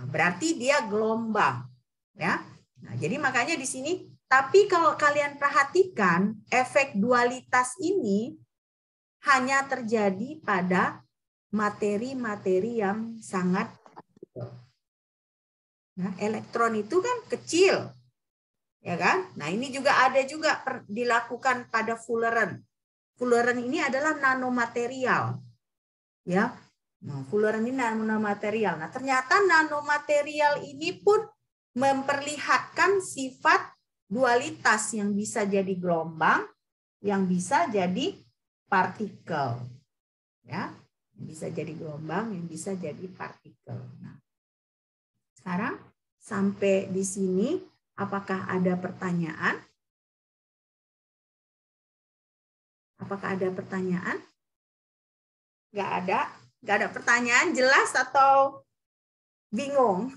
berarti dia gelombang, ya. Nah, jadi makanya di sini. Tapi kalau kalian perhatikan efek dualitas ini hanya terjadi pada materi-materi yang sangat kecil. Nah, elektron itu kan kecil, ya kan? Nah, ini juga ada dilakukan pada Fullerene. Fullerene ini adalah nanomaterial, ya. Nah, Fullerene ini nanomaterial. Nah, ternyata nanomaterial ini pun memperlihatkan sifat dualitas yang bisa jadi gelombang, yang bisa jadi partikel, ya. Bisa jadi gelombang, yang bisa jadi partikel. Nah, sekarang sampai di sini, apakah ada pertanyaan? Apakah ada pertanyaan? Nggak ada? Nggak ada pertanyaan, jelas atau bingung?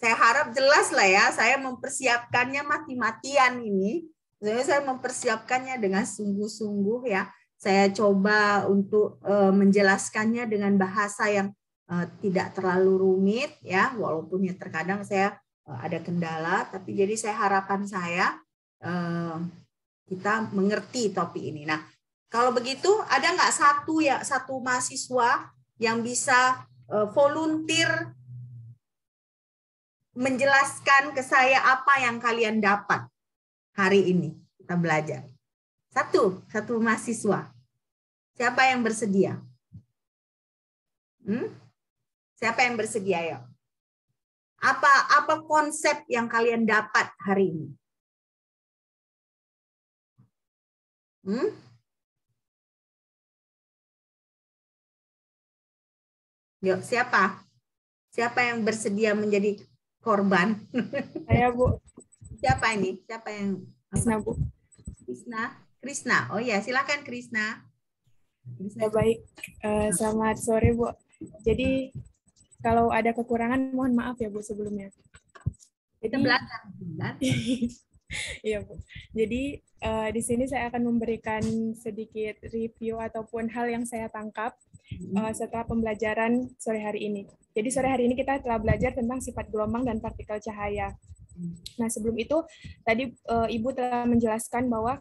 Saya harap jelas lah ya, saya mempersiapkannya mati-matian ini. Saya mempersiapkannya dengan sungguh-sungguh ya. Saya coba untuk menjelaskannya dengan bahasa yang tidak terlalu rumit ya, walaupun ya terkadang saya ada kendala, tapi jadi harapan saya kita mengerti topik ini. Nah, kalau begitu ada nggak satu mahasiswa yang bisa volunteer menjelaskan ke saya apa yang kalian dapat hari ini kita belajar? Satu mahasiswa. Siapa yang bersedia? Siapa yang bersedia ya? Apa konsep yang kalian dapat hari ini? Yuk, siapa? Siapa yang bersedia menjadi korban? Saya, Bu. Siapa ini? Siapa yang? Krisna, Bu. Krisna. Oh ya, silakan Krisna. Ya, baik. Selamat sore, Bu. Jadi, kalau ada kekurangan, mohon maaf ya, Bu, sebelumnya. Kita Jadi, belajar, kan? iya, Bu. Jadi, di sini saya akan memberikan sedikit review ataupun hal yang saya tangkap setelah pembelajaran sore hari ini. Jadi, sore hari ini kita telah belajar tentang sifat gelombang dan partikel cahaya. Nah, sebelum itu, tadi Ibu telah menjelaskan bahwa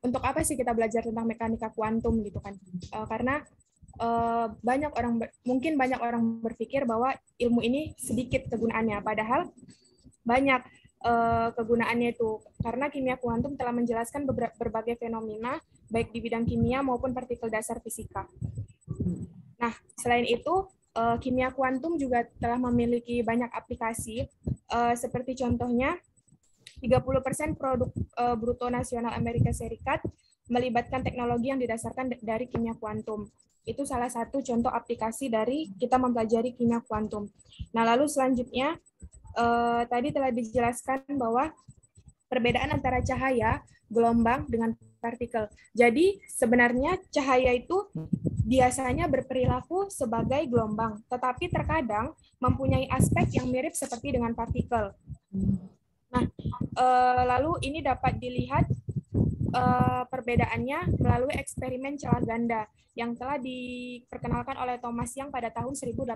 untuk apa sih kita belajar tentang mekanika kuantum gitu kan? Karena mungkin banyak orang berpikir bahwa ilmu ini sedikit kegunaannya, padahal banyak kegunaannya itu, karena kimia kuantum telah menjelaskan berbagai fenomena baik di bidang kimia maupun partikel dasar fisika. Nah, selain itu kimia kuantum juga telah memiliki banyak aplikasi, seperti contohnya 30% produk bruto nasional Amerika Serikat melibatkan teknologi yang didasarkan dari kimia kuantum. Itu salah satu contoh aplikasi dari kita mempelajari kimia kuantum. Nah, lalu selanjutnya, tadi telah dijelaskan bahwa perbedaan antara cahaya, gelombang, dengan partikel. Jadi, sebenarnya cahaya itu biasanya berperilaku sebagai gelombang, tetapi terkadang mempunyai aspek yang mirip seperti dengan partikel. Nah, lalu ini dapat dilihat perbedaannya melalui eksperimen celah ganda yang telah diperkenalkan oleh Thomas Young pada tahun 1801.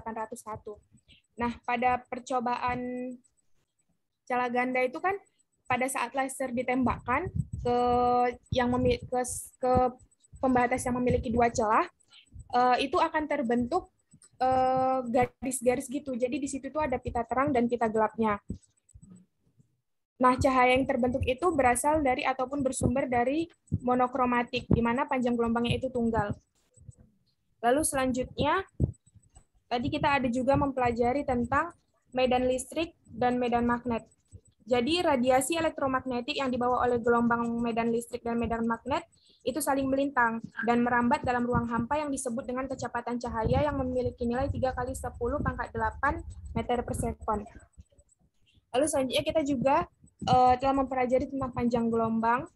Nah, pada percobaan celah ganda itu kan pada saat laser ditembakkan ke pembatas yang memiliki dua celah, itu akan terbentuk garis-garis gitu. Jadi di situ tuh ada pita terang dan pita gelapnya. Nah, cahaya yang terbentuk itu berasal dari ataupun bersumber dari monokromatik, di mana panjang gelombangnya itu tunggal. Lalu selanjutnya, tadi kita ada juga mempelajari tentang medan listrik dan medan magnet. Jadi radiasi elektromagnetik yang dibawa oleh gelombang medan listrik dan medan magnet itu saling melintang dan merambat dalam ruang hampa yang disebut dengan kecepatan cahaya yang memiliki nilai 3 × 10⁸ meter per sekon. Lalu selanjutnya kita juga telah mempelajari tentang panjang gelombang.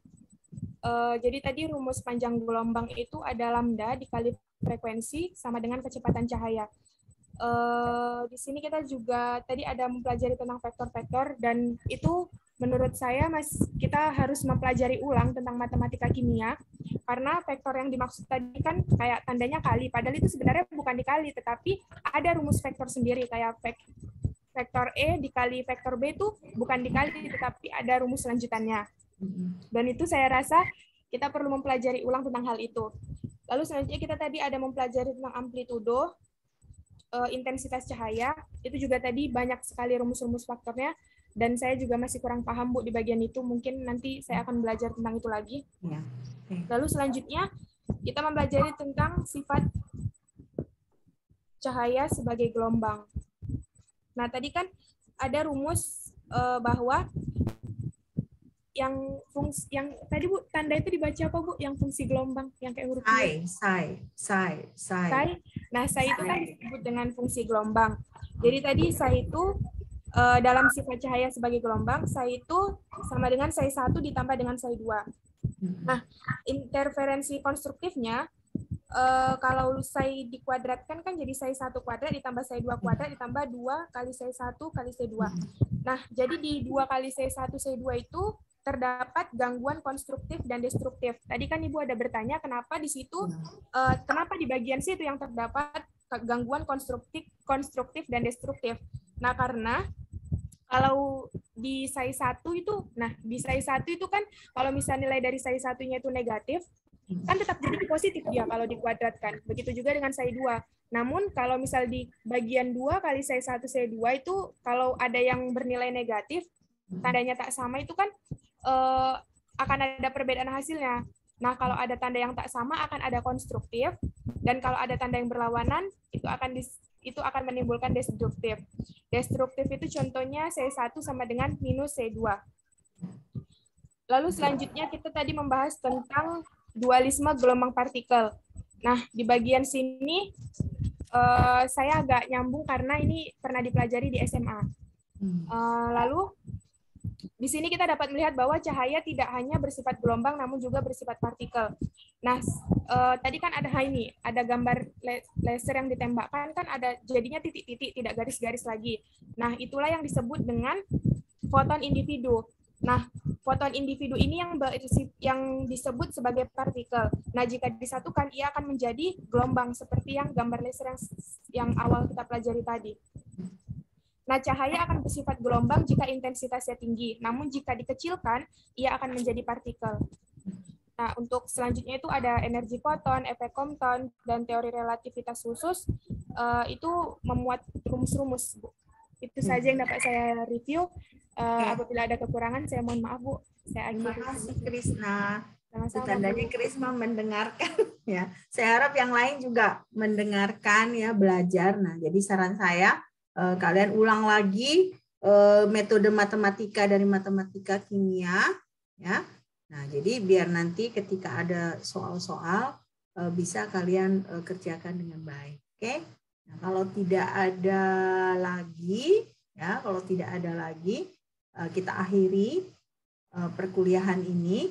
Jadi tadi rumus panjang gelombang itu ada lambda dikali frekuensi sama dengan kecepatan cahaya. Di sini kita juga tadi ada mempelajari tentang vektor-vektor, dan itu menurut saya kita harus mempelajari ulang tentang matematika kimia, karena vektor yang dimaksud tadi kan kayak tandanya kali, padahal itu sebenarnya bukan dikali, tetapi ada rumus vektor sendiri, kayak vektor E dikali vektor B itu bukan dikali, tetapi ada rumus lanjutannya. Dan itu saya rasa kita perlu mempelajari ulang tentang hal itu. Lalu selanjutnya kita tadi ada mempelajari tentang amplitudo, intensitas cahaya, itu juga tadi banyak sekali rumus-rumus faktornya, dan saya juga masih kurang paham, Bu, di bagian itu. Mungkin nanti saya akan belajar tentang itu lagi. Ya. Lalu selanjutnya kita mempelajari tentang sifat cahaya sebagai gelombang. Nah, tadi kan ada rumus bahwa yang tadi Bu, tanda itu dibaca apa, Bu? Yang fungsi gelombang yang kayak huruf psi. Nah, psi itu kan disebut dengan fungsi gelombang. Jadi tadi psi itu dalam sifat cahaya sebagai gelombang, psi itu sama dengan psi 1 ditambah dengan psi 2. Nah, interferensi konstruktifnya kalau psi dikuadratkan kan jadi psi 1 kuadrat ditambah psi 2 kuadrat ditambah 2 kali psi 1 kali psi 2. Nah, jadi di 2 kali psi 1 psi 2 itu terdapat gangguan konstruktif dan destruktif. Tadi kan Ibu ada bertanya kenapa di situ, kenapa di bagian situ yang terdapat gangguan konstruktif dan destruktif. Nah, karena kalau di psi 1 itu, nah di psi 1 itu kan kalau misalnya nilai dari psi 1-nya itu negatif, kan tetap jadi positif dia kalau dikuadratkan. Begitu juga dengan psi 2. Namun kalau misal di bagian 2 kali psi 1 psi 2 itu kalau ada yang bernilai negatif, tandanya tak sama, itu kan akan ada perbedaan hasilnya. Nah, kalau ada tanda yang tak sama akan ada konstruktif, dan kalau ada tanda yang berlawanan itu akan menimbulkan destruktif. Destruktif itu contohnya psi 1 sama dengan minus psi 2. Lalu selanjutnya kita tadi membahas tentang dualisme gelombang partikel. Nah, di bagian sini saya agak nyambung karena ini pernah dipelajari di SMA. Lalu di sini kita dapat melihat bahwa cahaya tidak hanya bersifat gelombang namun juga bersifat partikel. Nah, tadi kan ada ini, ada gambar laser yang ditembakkan kan ada jadinya titik-titik, tidak garis-garis lagi. Nah, itulah yang disebut dengan foton individu. Nah, foton individu ini yang disebut sebagai partikel. Nah, jika disatukan ia akan menjadi gelombang seperti yang gambar laser yang awal kita pelajari tadi. Nah, cahaya akan bersifat gelombang jika intensitasnya tinggi, namun jika dikecilkan, ia akan menjadi partikel. Nah, untuk selanjutnya itu ada energi foton, efek Compton, dan teori relativitas khusus, itu memuat rumus-rumus, Bu. Itu saja yang dapat saya review. Apabila ada kekurangan, saya mohon maaf, Bu. Terima kasih, Krisna. Sama-sama, tandanya Bu. Krisna mendengarkan ya. Saya harap yang lain juga mendengarkan ya, belajar. Nah, jadi saran saya kalian ulang lagi metode matematika dari matematika kimia ya. Nah, jadi biar nanti ketika ada soal-soal bisa kalian kerjakan dengan baik. Oke? Nah, kalau tidak ada lagi ya, kita akhiri perkuliahan ini.